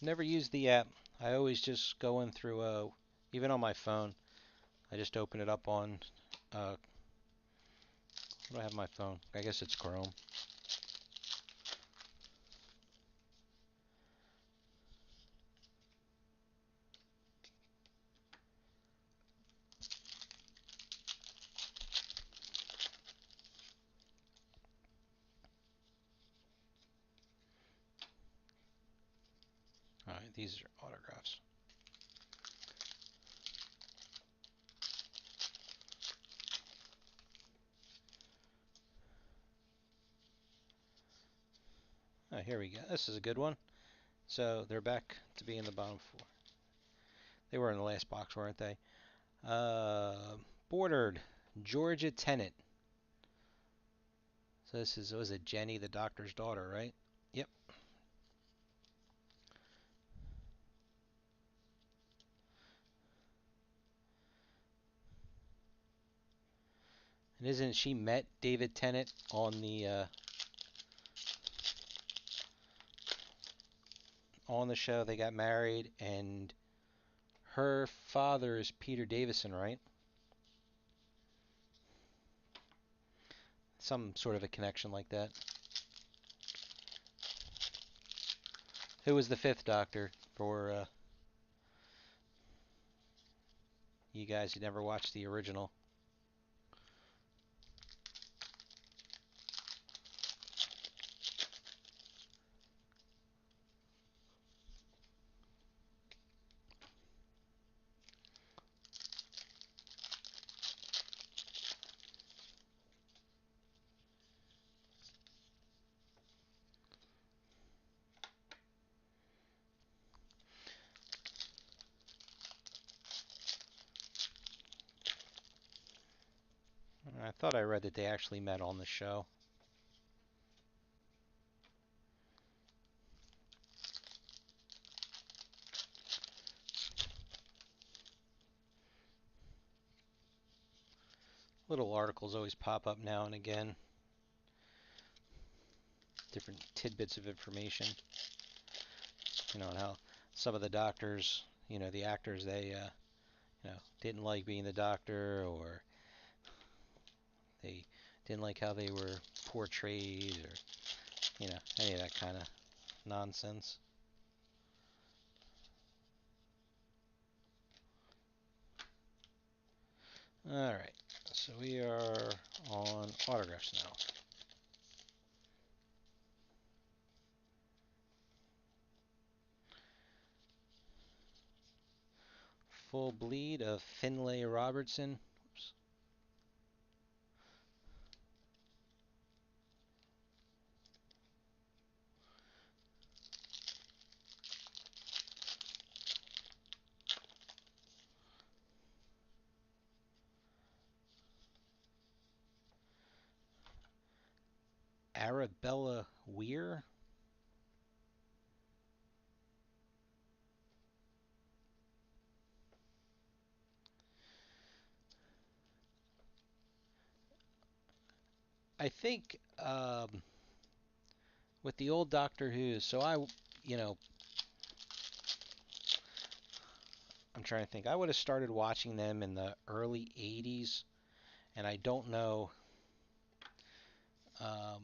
Never use the app. I always just go in through, even on my phone, I just open it up on, what do I have on my phone? I guess it's Chrome. Alright, these are autographs. Oh, here we go. This is a good one. So they're back to be in the bottom four. They were in the last box, weren't they? Uh, Bordered Georgia Tennant. So this is, was it Jenny, the doctor's daughter, right? Yep. And isn't she met David Tennant on the show? They got married, and her father is Peter Davison, right? Some sort of a connection like that. Who was the fifth Doctor for you guys who never watched the original? I thought I read that they actually met on the show. Little articles always pop up now and again. Different tidbits of information. And how some of the doctors, the actors, they, didn't like being the doctor, or they didn't like how they were portrayed, or, any of that kind of nonsense. Alright, so we are on autographs now. Full bleed of Finlay Robertson. Oops. Arabella Weir. I think with the old Doctor Who, I'm trying to think. I would have started watching them in the early 80s, and I don't know, um,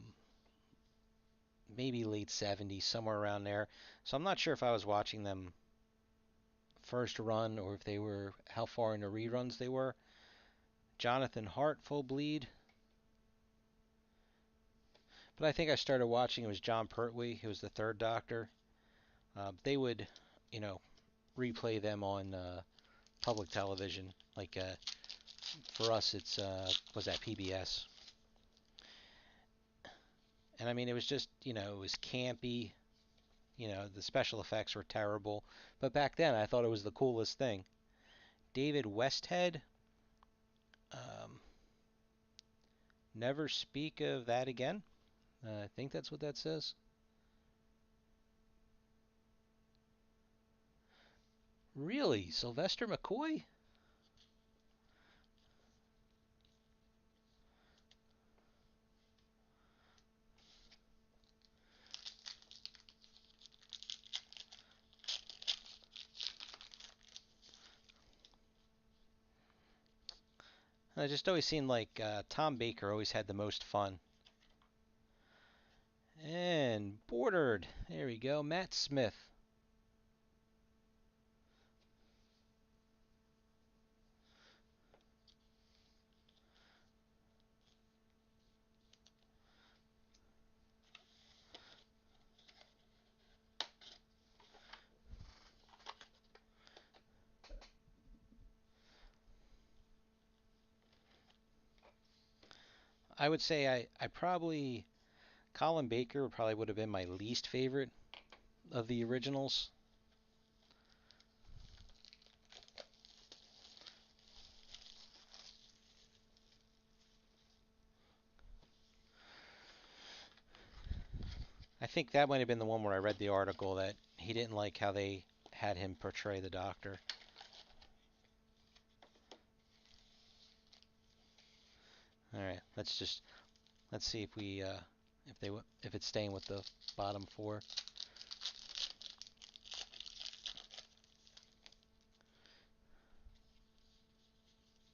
maybe late 70s, somewhere around there. So I'm not sure if I was watching them first run or if they were, how far into reruns they were. Jonathan Hart, Full Bleed. But I think I started watching, it was Jon Pertwee, who was the third Doctor. They would, you know, replay them on public television. Like for us, it's was that PBS. And I mean, it was just, it was campy. The special effects were terrible. But back then, I thought it was the coolest thing. David Westhead, um, never speak of that again. I think that's what that says. Really? Sylvester McCoy? I just always seemed like Tom Baker always had the most fun. And bordered. There we go. Matt Smith. I would say I probably Colin Baker probably would have been my least favorite of the originals. I think that might have been the one where I read the article that he didn't like how they had him portray the Doctor. All right, let's see if we if it's staying with the bottom four.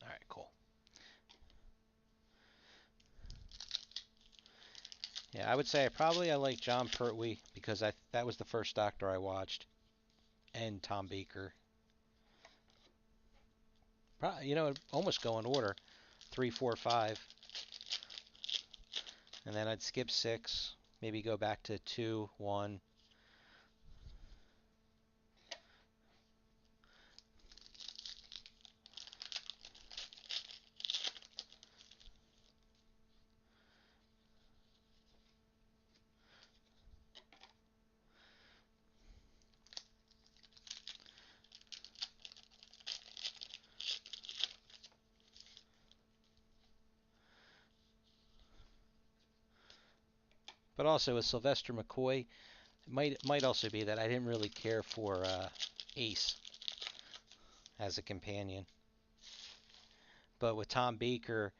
All right, cool. Yeah, I would say I like Jon Pertwee because that was the first Doctor I watched, and Tom Baker. Probably, almost go in order, 3, 4, 5, and then I'd skip 6, maybe go back to 2, 1. But also with Sylvester McCoy, it might also be that I didn't really care for Ace as a companion. But with Tom Baker,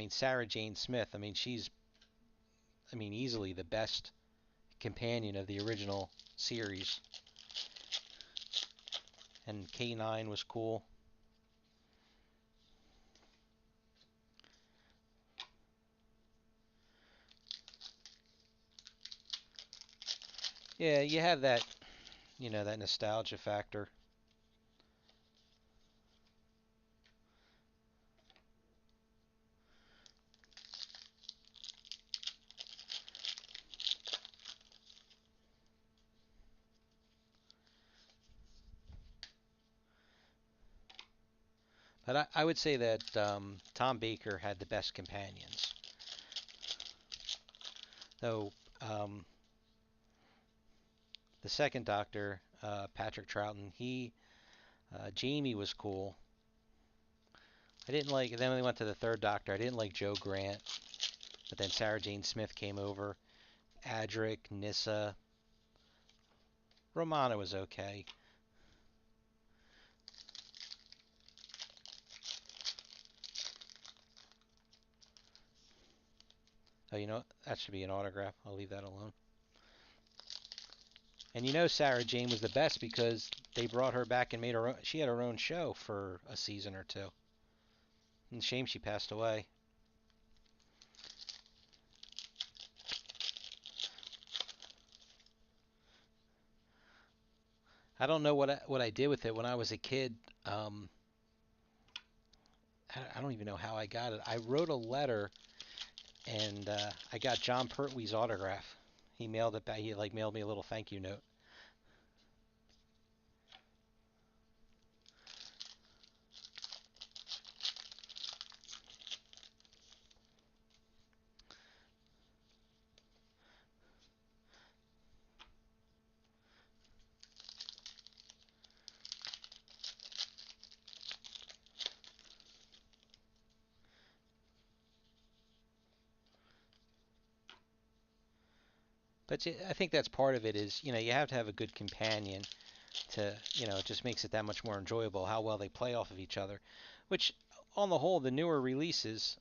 Sarah Jane Smith, easily the best companion of the original series. And K9 was cool. Yeah, you have that nostalgia factor. But I would say that Tom Baker had the best companions. Though the second Doctor, Patrick Troughton, Jamie was cool. I didn't like. Then when we went to the third Doctor, I didn't like Jo Grant. But then Sarah Jane Smith came over. Adric, Nyssa, Romana was okay. Oh, that should be an autograph. I'll leave that alone. And Sarah Jane was the best because they brought her back and made her own. She had her own show for a season or two. And shame she passed away. I don't know what I did with it when I was a kid. Um, I don't even know how I got it. I wrote a letter and I got Jon Pertwee's autograph. He mailed it back. He mailed me a little thank you note. But I think that's part of it is, you have to have a good companion to, it just makes it that much more enjoyable how well they play off of each other. Which, on the whole, the newer releases,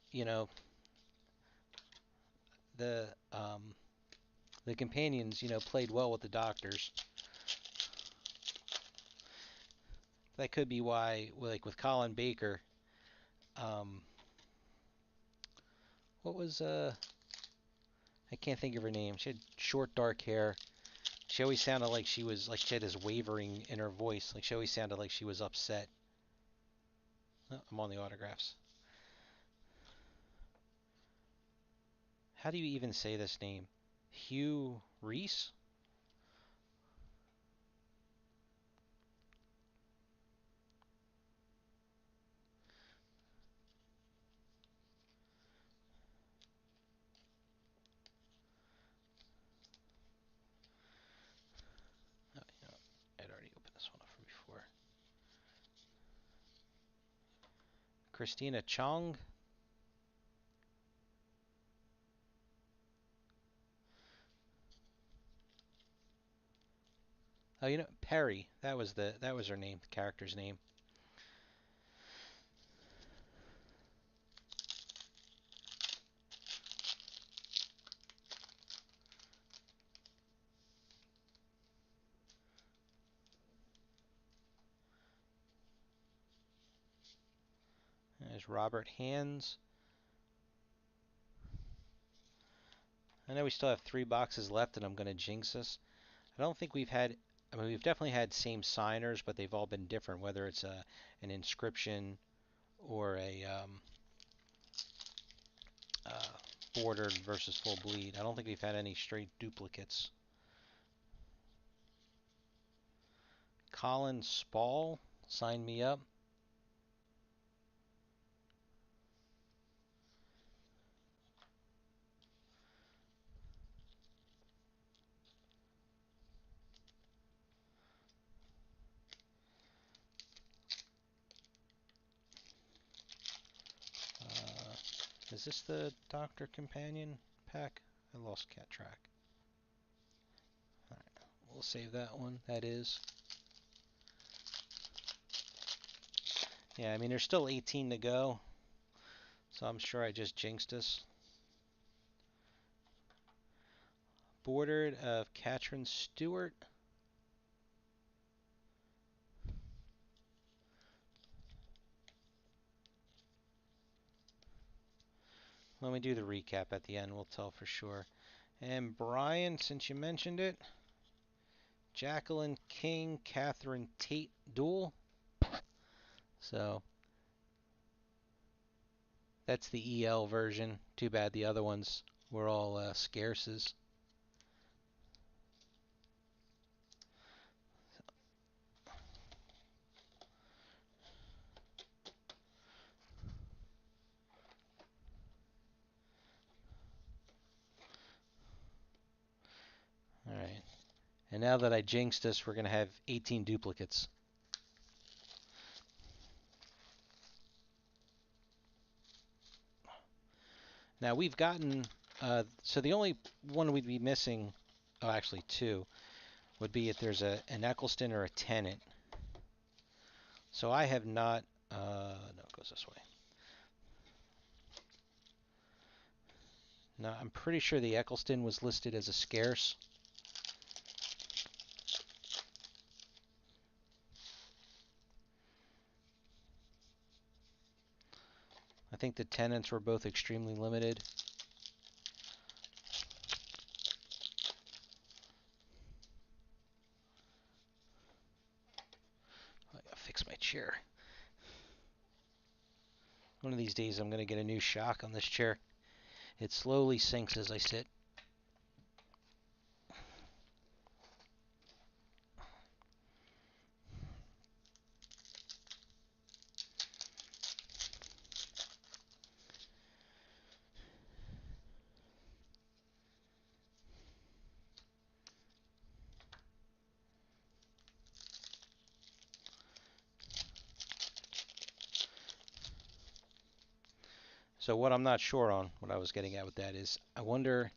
the um, the companions, played well with the Doctors. That could be why, like with Colin Baker, um, what was I can't think of her name. She had short dark hair. She always sounded like she had this wavering in her voice. Like she always sounded like she was upset. Oh, I'm on the autographs. How do you even say this name? Hugh Reese? Christina Chong. Oh, you know, Perry. That was her name, the character's name. There's Robert Hands. I know we still have 3 boxes left, and I'm going to jinx us. I don't think we've had. I mean, we've definitely had same signers, but they've all been different. Whether it's an inscription or a uh, bordered versus full bleed. I don't think we've had any straight duplicates. Colin Spall, sign me up. Uh, is this the Doctor Companion pack? I lost cat track. Alright, we'll save that one. That is. Yeah, I mean, there's still 18 to go, so I'm sure I just jinxed us. Bordered of Katrin Stewart. When we do the recap at the end, we'll tell for sure. And Brian, since you mentioned it, Jacqueline King, Catherine Tate duel. So that's the EL version. Too bad the other ones were all scarces. Alright. And now that I jinxed us, we're going to have 18 duplicates. Now we've gotten, so the only one we'd be missing, oh actually two, would be if there's an Eccleston or a Tennant. So I have not, no, it goes this way. No, I'm pretty sure the Eccleston was listed as a scarce. I think the Tennants were both extremely limited. I gotta fix my chair. One of these days I'm gonna get a new shock on this chair. It slowly sinks as I sit. So what I'm not sure on, what I was getting at with that is, I wonder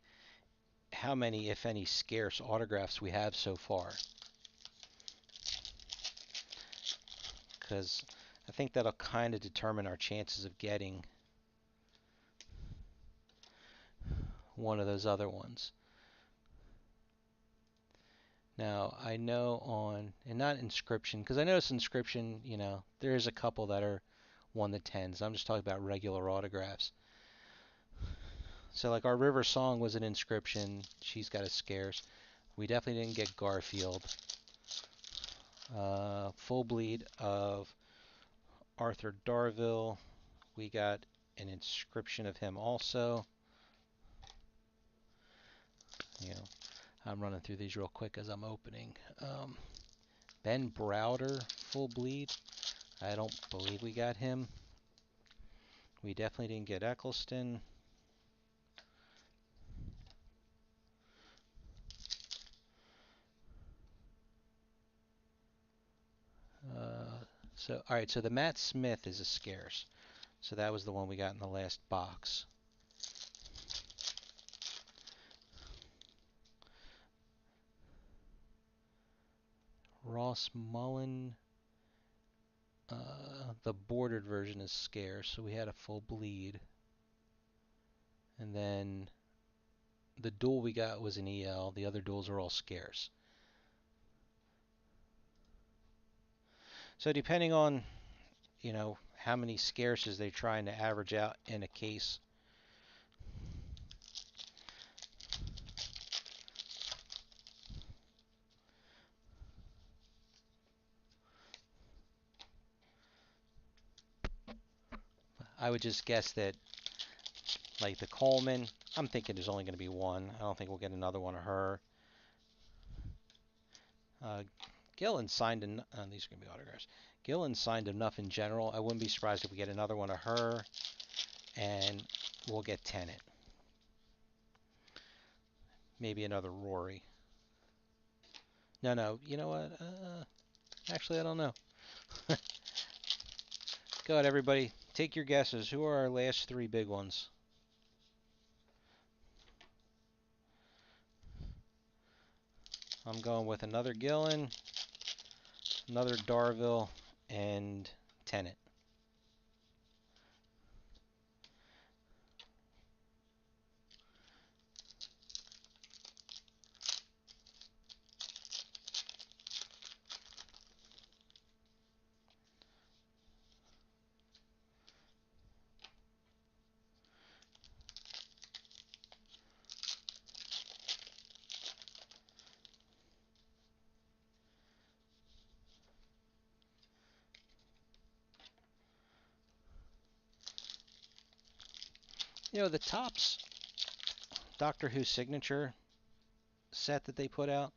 how many, if any, scarce autographs we have so far. Because I think that'll kind of determine our chances of getting one of those other ones. Now, I know on, and not inscription, because I notice inscription, you know, there's a couple that are 1 to 10s. I'm just talking about regular autographs. So like our River Song was an inscription. She's got a scarce. We definitely didn't get Garfield. Full bleed of Arthur Darvill. We got an inscription of him also. You know, I'm running through these real quick as I'm opening. Ben Browder, full bleed. I don't believe we got him. We definitely didn't get Eccleston. All right, so the Matt Smith is a scarce. So that was the one we got in the last box. Ross Mullen. The bordered version is scarce, so we had a full bleed. And then the duel we got was an EL. The other duels are all scarce. So depending on, how many scarces they're trying to average out in a case. I would just guess that, like the Coleman, I'm thinking there's only going to be one. I don't think we'll get another one of her. Gillen signed, these are going to be autographs. Gillen signed enough in general. I wouldn't be surprised if we get another one of her, and we'll get Tennant. Maybe another Rory. No, you know what? Actually, I don't know. Go ahead, everybody. Take your guesses. Who are our last three big ones? I'm going with another Gillen, another Darvill, and Tennant. The Topps Doctor Who signature set that they put out.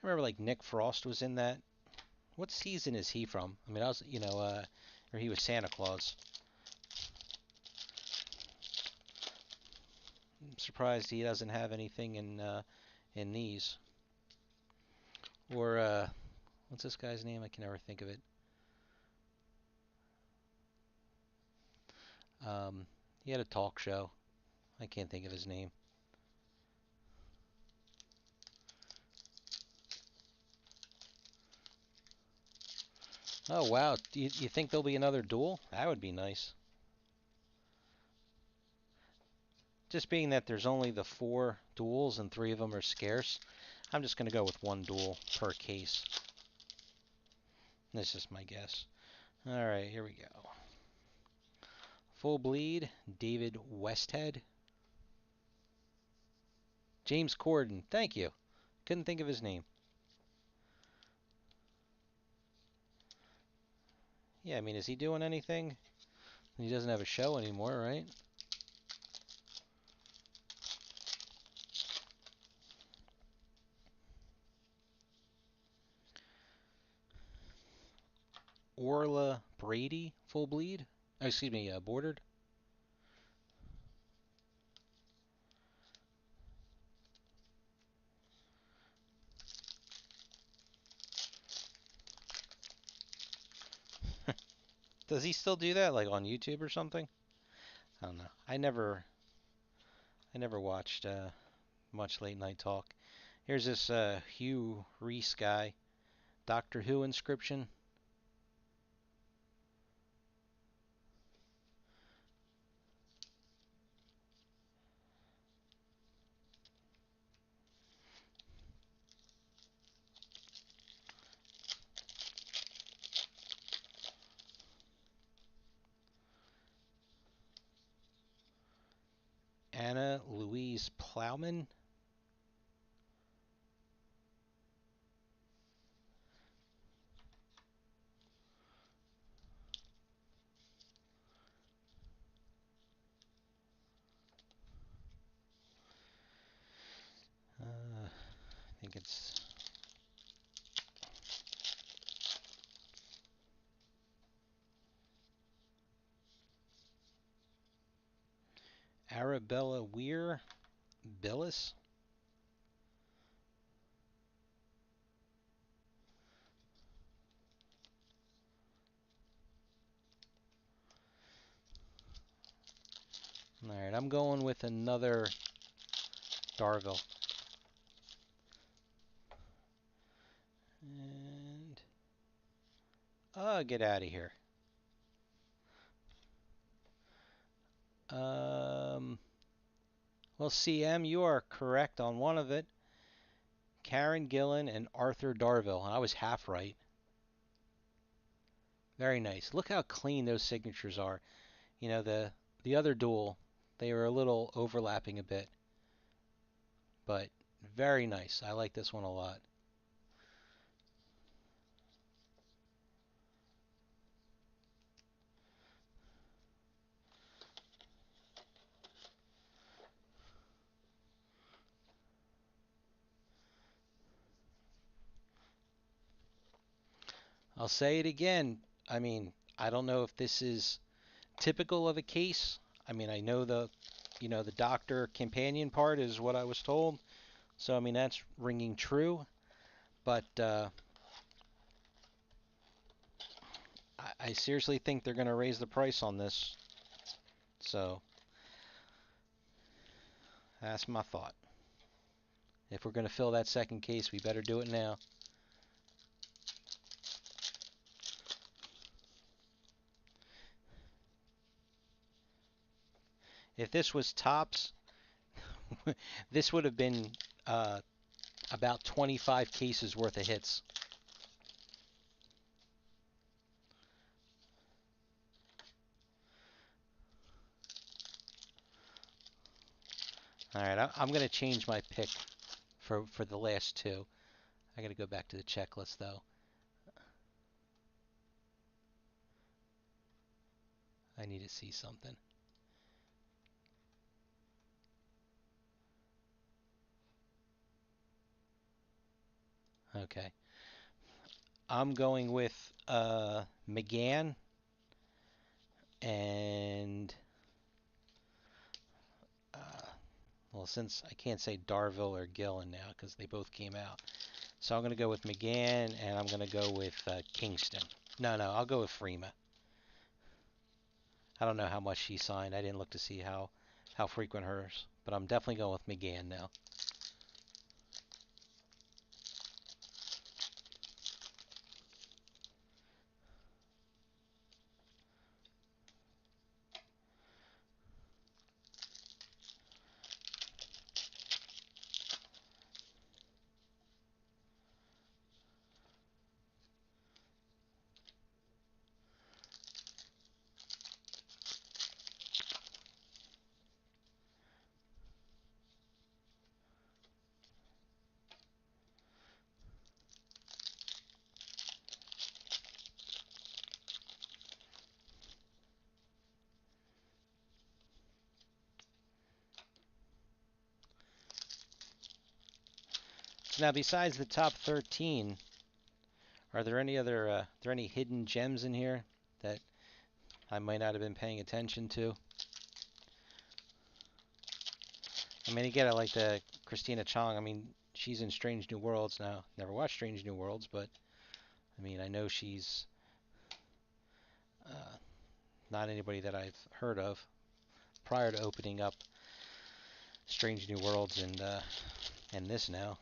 I remember like Nick Frost was in that. What season is he from? I mean, or he was Santa Claus. I'm surprised he doesn't have anything in these. Or what's this guy's name? I can never think of it. He had a talk show. I can't think of his name. Oh, wow. Do you think there'll be another duel? That would be nice. Just being that there's only the 4 duels and 3 of them are scarce, I'm just going to go with 1 duel per case. This is my guess. Alright, here we go. Full bleed, David Westhead. James Corden, thank you. Couldn't think of his name. Yeah, I mean, is he doing anything? He doesn't have a show anymore, right? Orla Brady, full bleed. Oh, excuse me, bordered. Does he still do that, like on YouTube or something? I don't know. I never watched much late night talk. Here's this Hugh Reese guy, Doctor Who inscription. Anna Louise Plowman. I think it's Arabella Weir Billis. Alright, I'm going with another Darvill. And... get out of here. Well, CM, you are correct on one of it. Karen Gillan and Arthur Darvill. I was half right. Very nice. Look how clean those signatures are. You know, the other duel, they were a little overlapping a bit, but very nice. I like this one a lot. I'll say it again. I mean, I don't know if this is typical of a case. I mean, I know the doctor companion part is what I was told. So, I mean, that's ringing true. But I seriously think they're going to raise the price on this. So, that's my thought. If we're going to fill that second case, we better do it now. If this was Topps, this would have been about 25 cases worth of hits. All right, I'm going to change my pick for the last two. I got to go back to the checklist though. I need to see something. Okay. I'm going with McGann and well, since I can't say Darvill or Gillen now because they both came out, so I'm going to go with McGann and I'm going to go with Kingston. No, I'll go with Freeman. I don't know how much she signed. I didn't look to see how frequent hers, but I'm definitely going with McGann now. Now, besides the top 13, are there any hidden gems in here that I might not have been paying attention to? I mean, again, I like the Christina Chong. I mean, she's in Strange New Worlds now. Never watched Strange New Worlds, but I mean, I know she's uh, not anybody that I've heard of prior to opening up Strange New Worlds and this now.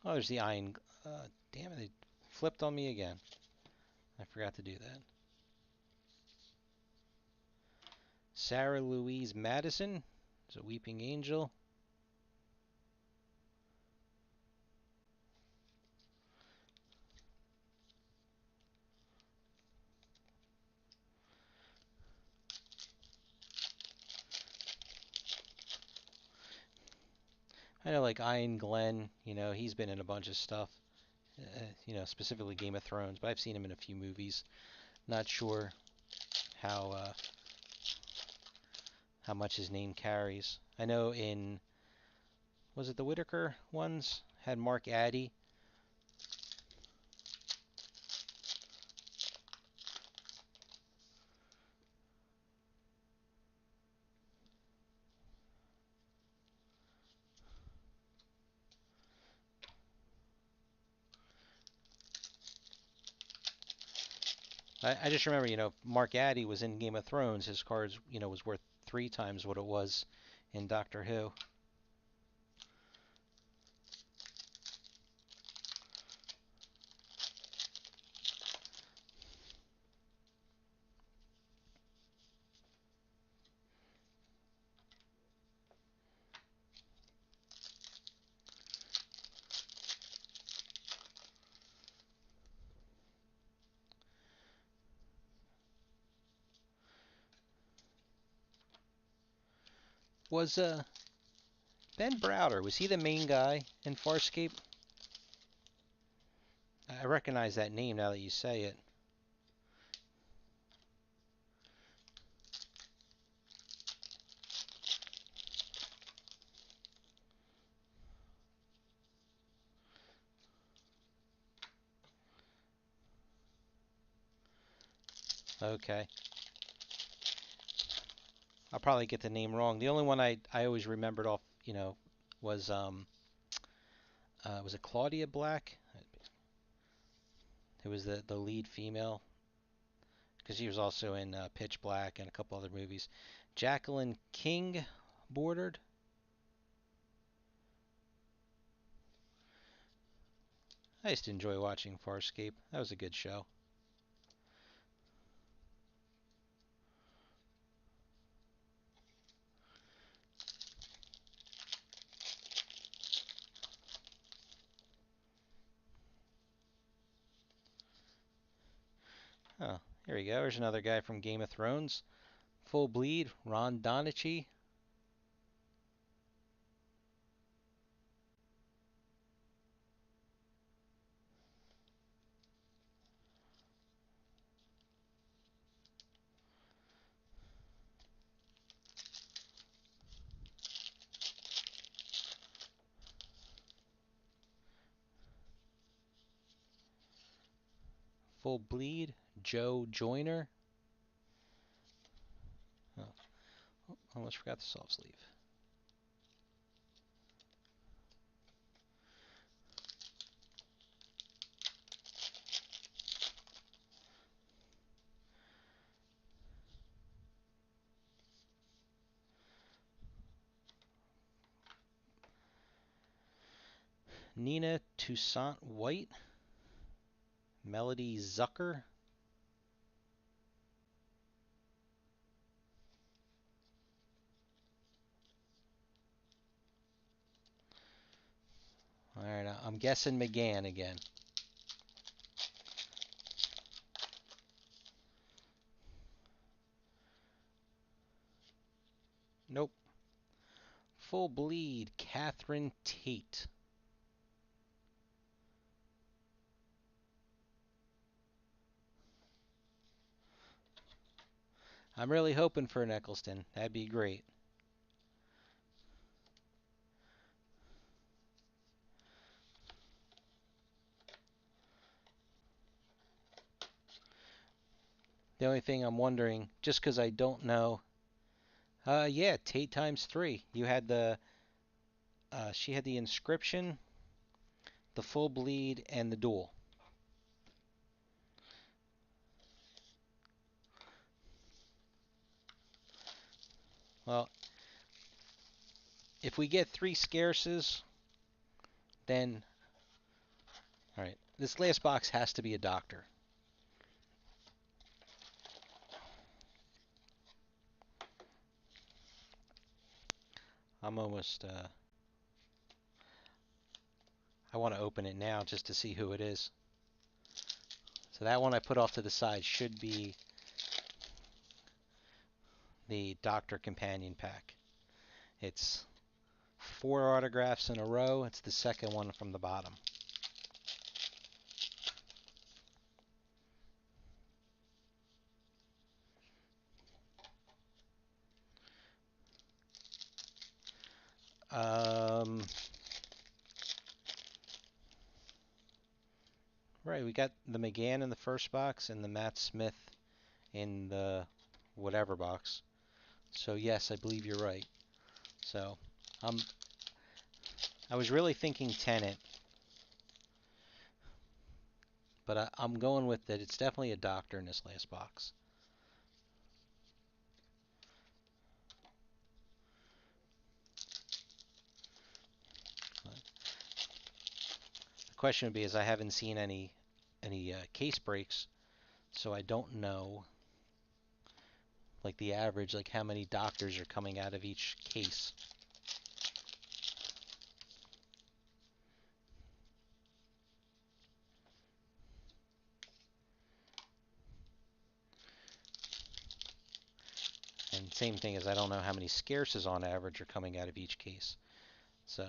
Oh, there's the Iron. Damn it, they flipped on me again. I forgot to do that. Sarah Louise Madison is a Weeping Angel. I know, like Ian Glenn, he's been in a bunch of stuff, specifically Game of Thrones, but I've seen him in a few movies. Not sure how how much his name carries. I know was it the Whitaker ones? Had Mark Addy. I just remember, Mark Addy was in Game of Thrones. His cards, was worth 3 times what it was in Doctor Who. Was Ben Browder, was he the main guy in Farscape? I recognize that name now that you say it. Okay. I'll probably get the name wrong. The only one I always remembered off, was was it Claudia Black? Who was the lead female? Because she was also in Pitch Black and a couple other movies. Jacqueline King bordered. I used to enjoy watching Farscape. That was a good show. Oh, here we go. There's another guy from Game of Thrones. Full Bleed, Ron Donachie. Full Bleed, Joe Joyner. Oh, almost forgot the soft sleeve. Nina Toussaint White. Melody Zucker. All right, I'm guessing McGann again. Nope. Full Bleed, Catherine Tate. I'm really hoping for an Eccleston. That'd be great. The only thing I'm wondering, just because I don't know, yeah, Tate times 3. You had she had the inscription, the Full Bleed, and the duel. Well, if we get 3 scarces, then, all right, this last box has to be a doctor. I'm almost, I want to open it now just to see who it is. So that one I put off to the side should be the Doctor Companion Pack. It's 4 autographs in a row. It's the second one from the bottom. Right, we got the McGann in the first box and the Matt Smith in the whatever box. So yes, I believe you're right. So I was really thinking Tennant, but I'm going with that. It's definitely a doctor in this last box. The question would be is I haven't seen any case breaks, so I don't know like the average, like how many doctors are coming out of each case. And same thing as I don't know how many scarces on average are coming out of each case. So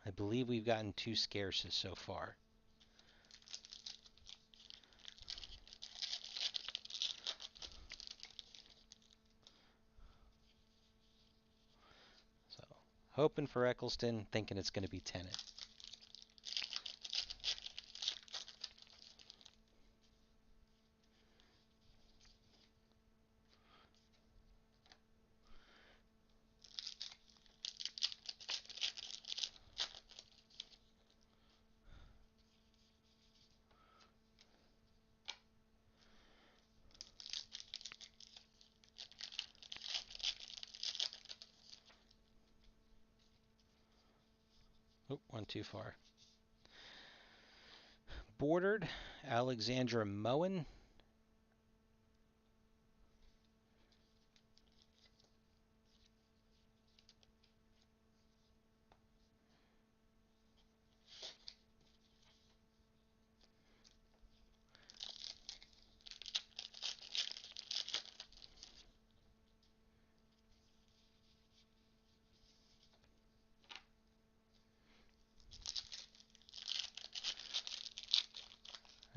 I believe we've gotten 2 scarces so far. So hoping for Eccleston, thinking it's going to be Tennant. Oh, one too far. Bordered, Alexandra Moen.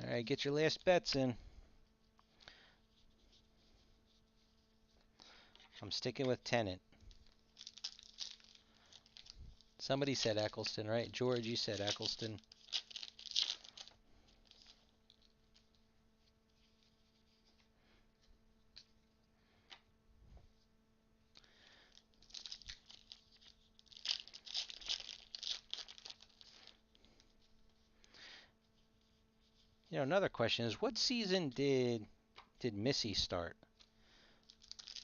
All right, get your last bets in. I'm sticking with Tennant. Somebody said Eccleston, right? George, you said Eccleston. You know, another question is, what season did Missy start?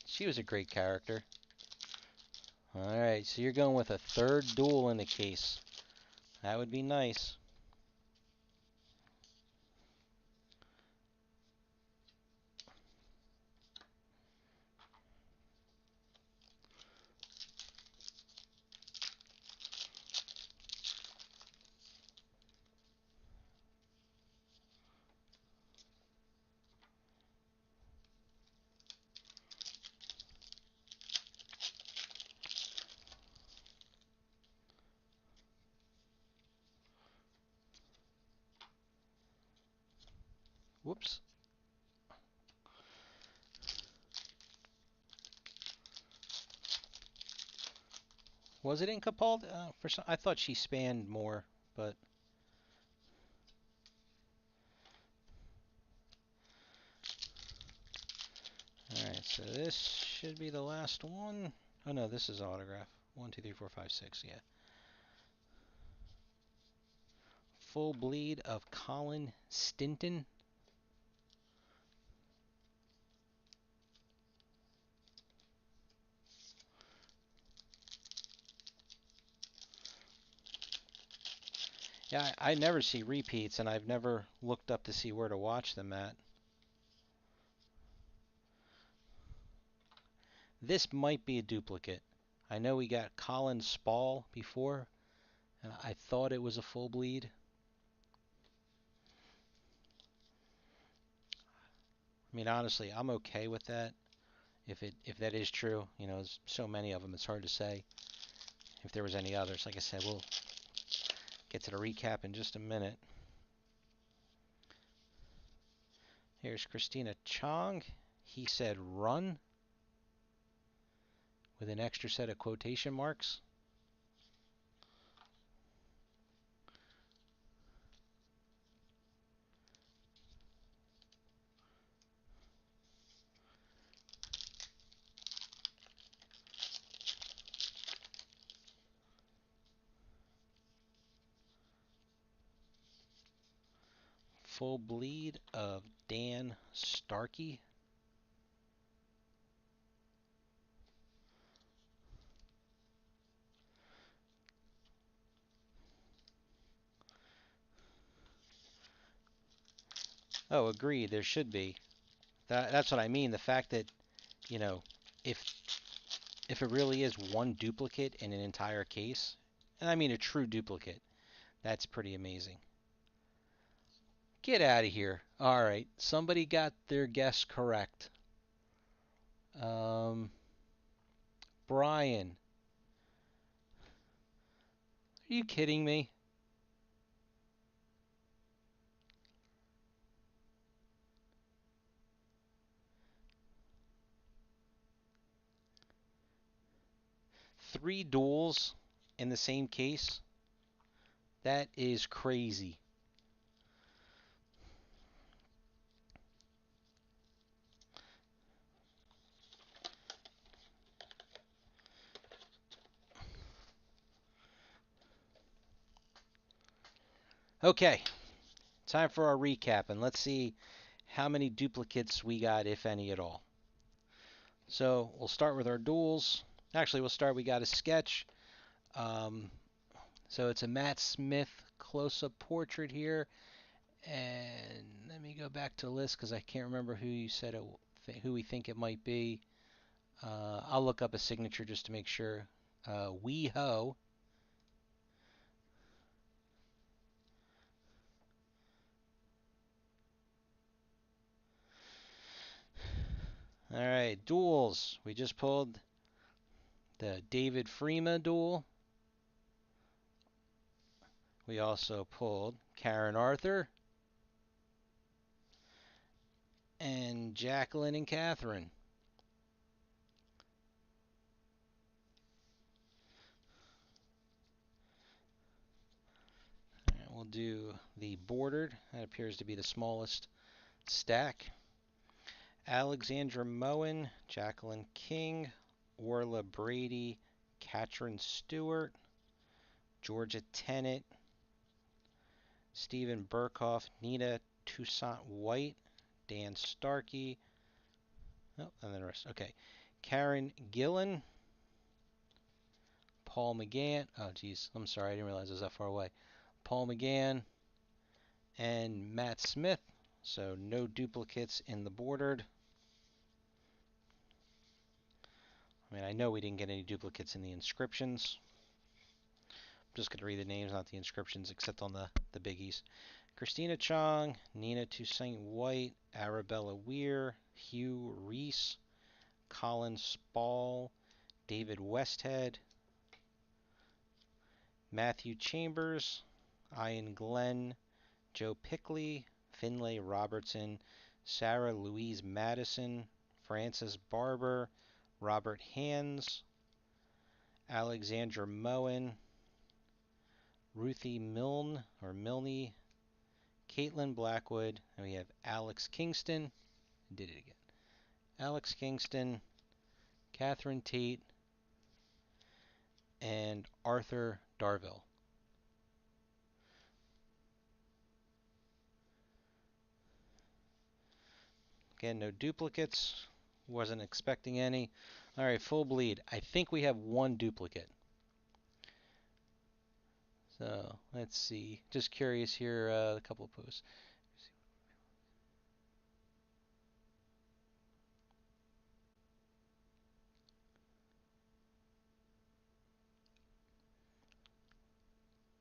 She was a great character. All right, so you're going with a third duel in the case. That would be nice. Whoops. Was it in Capaldi? I thought she spanned more, but all right. So this should be the last one. Oh no, this is autograph. 1, 2, 3, 4, 5, 6. Yeah. Full bleed of Colin Stinton. Yeah, I never see repeats, and I've never looked up to see where to watch them at. This might be a duplicate. I know we got Colin Spall before, and I thought it was a full bleed. I mean, honestly, I'm okay with that. If that is true, you know, there's so many of them, it's hard to say if there was any others. Like I said, we'll get to the recap in just a minute. Here's Christina Chong. He said run with an extra set of quotation marks. Full bleed of Dan Starkey. Oh, agreed. There should be. That's what I mean. The fact that, you know, if if it really is one duplicate in an entire case, and I mean a true duplicate, that's pretty amazing. Get out of here. All right, somebody got their guess correct. Um, Brian, are you kidding me? Three duels in the same case? That is crazy. Okay, time for our recap, and let's see how many duplicates we got, if any at all. So we'll start with our duels. Actually, we got a sketch. Um, so it's a Matt Smith close-up portrait here. And let me go back to the list because I can't remember who you said who we think it might be. I'll look up a signature just to make sure. Wee Ho. All right, duels. We just pulled the David Freema duel. We also pulled Karen Arthur and Jacqueline and Catherine. All right, we'll do the bordered. That appears to be the smallest stack. Alexandra Moen, Jacqueline King, Orla Brady, Katrin Stewart, Georgia Tennant, Stephen Burkhoff, Nina Toussaint White, Dan Starkey, oh, and then the rest. Okay. Karen Gillan, Paul McGann. Oh, geez. I'm sorry. I didn't realize it was that far away. Paul McGann and Matt Smith. So no duplicates in the bordered. I mean, I know we didn't get any duplicates in the inscriptions. I'm just going to read the names, not the inscriptions, except on the biggies. Christina Chong, Nina Toussaint White, Arabella Weir, Hugh Reese, Colin Spall, David Westhead, Matthew Chambers, Ian Glenn, Joe Pickley, Finlay Robertson, Sarah Louise Madison, Francis Barber, Robert Hands, Alexandra Moen, Ruthie Milne or Milne, Caitlin Blackwood, and we have Alex Kingston. Did it again. Alex Kingston, Catherine Tate, and Arthur Darville. Again, no duplicates. Wasn't expecting any. All right, full bleed. I think we have one duplicate. So let's see. Just curious here. A couple of posts.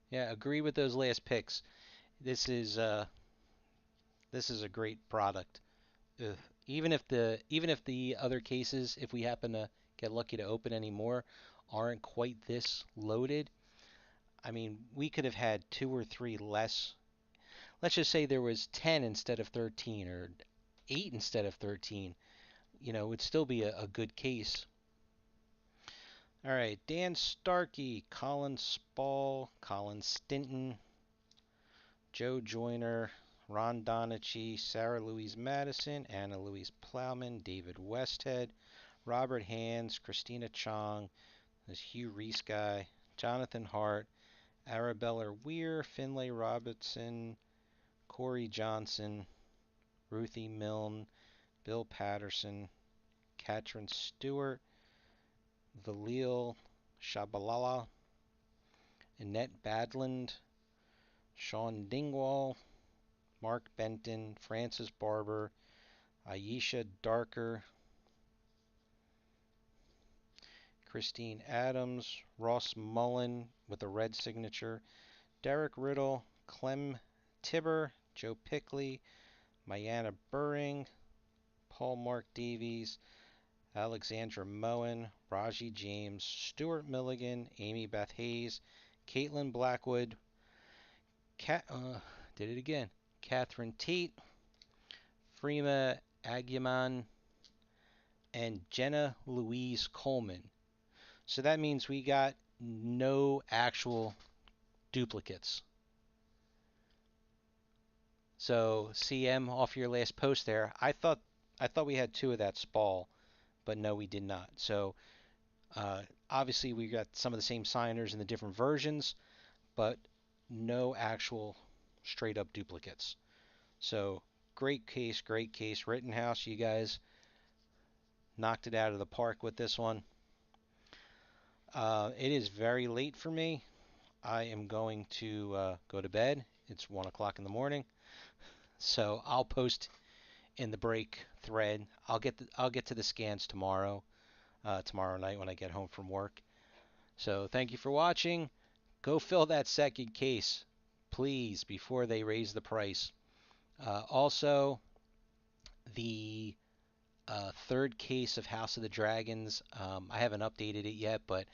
Yeah, agree with those last picks. This is this is a great product. Ugh. Even if the other cases, if we happen to get lucky to open any more, aren't quite this loaded. I mean, we could have had two or three less. Let's just say there was 10 instead of 13 or 8 instead of 13. You know, it would still be a good case. All right, Dan Starkey, Colin Spall, Colin Stinton, Joe Joyner, Ron Donachie, Sarah Louise Madison, Anna Louise Plowman, David Westhead, Robert Hands, Christina Chong, this Hugh Reese guy, Jonathan Hart, Arabella Weir, Finlay Robertson, Corey Johnson, Ruthie Milne, Bill Patterson, Katrin Stewart, Valil Shabalala, Annette Badland, Sean Dingwall, Mark Benton, Francis Barber, Aisha Darker, Christine Adams, Ross Mullen with a red signature, Derek Riddle, Clem Tibber, Joe Pickley, Mayanna Burring, Paul Mark Davies, Alexandra Moen, Raji James, Stuart Milligan, Amy Beth Hayes, Caitlin Blackwood, Cat, did it again, Catherine Tate, Freema Agyeman, and Jenna Louise Coleman. So that means we got no actual duplicates. So CM, off your last post there, I thought we had two of that Spall, but no, we did not. So obviously we got some of the same signers in the different versions, but no actual straight up duplicates. So great case, great case. Rittenhouse, you guys knocked it out of the park with this one. It is very late for me. I am going to go to bed. It's 1 o'clock in the morning. So I'll post in the break thread. I'll get to the scans tomorrow night when I get home from work. So thank you for watching. Go fill that second case, please, before they raise the price. Also, the third case of House of the Dragons. I haven't updated it yet, but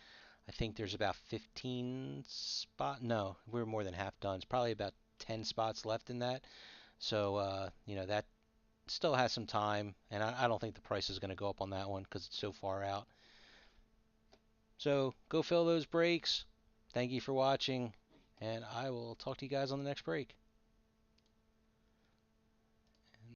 I think there's about 15 spots. No, we're more than half done. It's probably about 10 spots left in that. So, that still has some time, and I don't think the price is going to go up on that one because it's so far out. So, go fill those breaks. Thank you for watching, and I will talk to you guys on the next break.